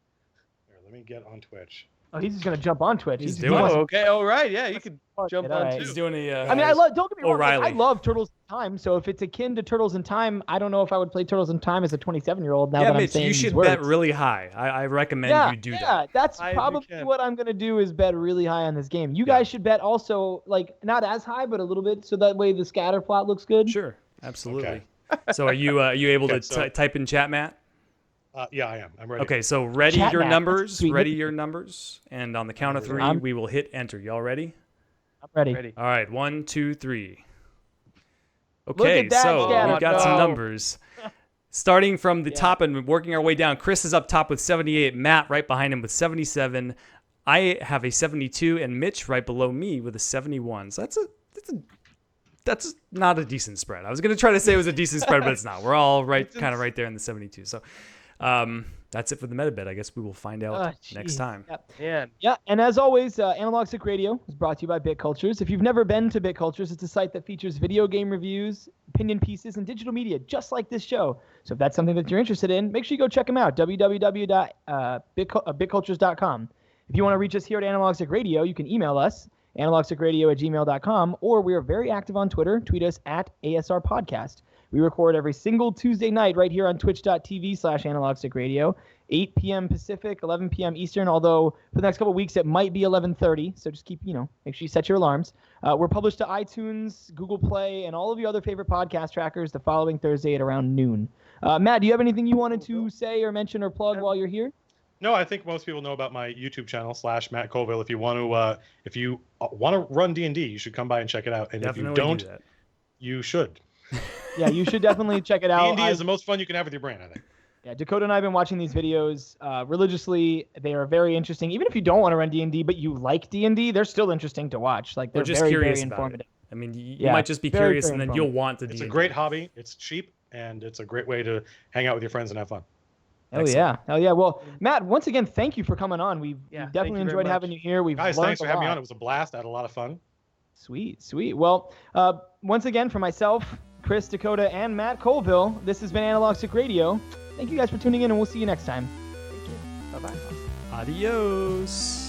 Here, let me get on Twitch. Oh, he's just gonna jump on Twitch. He's just doing wants it. to Okay, all right, yeah, you could part jump it, on alright. too. he's doing a. I mean, don't get me wrong. Like, I O'Reilly. love Turtles in Time. So if it's akin to Turtles in Time, I don't know if I would play Turtles in Time as a 27-year-old. Now Yeah, that I'm Mitch, saying you these should words. bet really high. I recommend you do that. That's I probably can. what I'm gonna do is bet really high on this game. You guys should bet also, like not as high, but a little bit, so that way the scatter plot looks good. Sure, absolutely. Okay. So are you able Okay, to so- type in chat, Matt? Yeah, I am. I'm ready. Okay, so ready Chat, your Matt. numbers. Sweet. Ready your numbers, and on the count of three, I'm- we will hit enter. Y'all ready? I'm ready. Ready. All right, 1, 2, 3. Okay, at that so scatter. we've got some No. numbers. Starting from the top and working our way down, Chris is up top with 78, Matt right behind him with 77. I have a 72, and Mitch right below me with a 71. So that's not a decent spread. I was going to try to say it was a decent spread, but it's not. We're all kind of right there in the 72. So that's it for the meta bet. I guess we will find out next jeez. time. Yep. Man, Yeah, and as always, Analog Stick Radio is brought to you by Bit Cultures. If you've never been to Bit Cultures, it's a site that features video game reviews, opinion pieces, and digital media just like this show. So if that's something that you're interested in, make sure you go check them out, www.bitcultures.com. If you want to reach us here at Analog Stick Radio, you can email us, analogstick@gmail.com, or we are very active on Twitter. Tweet us at ASR Podcast. We record every single Tuesday night right here on twitch.tv/analogstick radio, 8 p.m. Pacific, 11 p.m. Eastern, although for the next couple of weeks it might be 11:30, so just keep, make sure you set your alarms. We're published to iTunes, Google Play, and all of your other favorite podcast trackers the following Thursday at around noon. Matt, do you have anything you wanted to say or mention or plug while you're here? No, I think most people know about my YouTube channel /Matt Colville. If you want to run D&D, you should come by and check it out. And Definitely if you don't, do that. you should. Yeah, you should definitely check it out. D&D is the most fun you can have with your brain, I think. Yeah, Dakota and I have been watching these videos religiously. They are very interesting. Even if you don't want to run D&D, but you like D&D, they're still interesting to watch. Like they're We're just very, curious very about informative. it. I mean, you Yeah, might just be very, curious, very and then informative. you'll want to. It's a great hobby. It's cheap, and it's a great way to hang out with your friends and have fun. Hell yeah. Hell yeah. Well, Matt, once again, thank you for coming on. We've definitely enjoyed having you here. Guys, thanks for having me on. It was a blast. I had a lot of fun. Sweet, sweet. Well, once again, for myself, Chris, Dakota, and Matt Colville, this has been Analog Stick Radio. Thank you guys for tuning in, and we'll see you next time. Thank you. Bye-bye. Adios.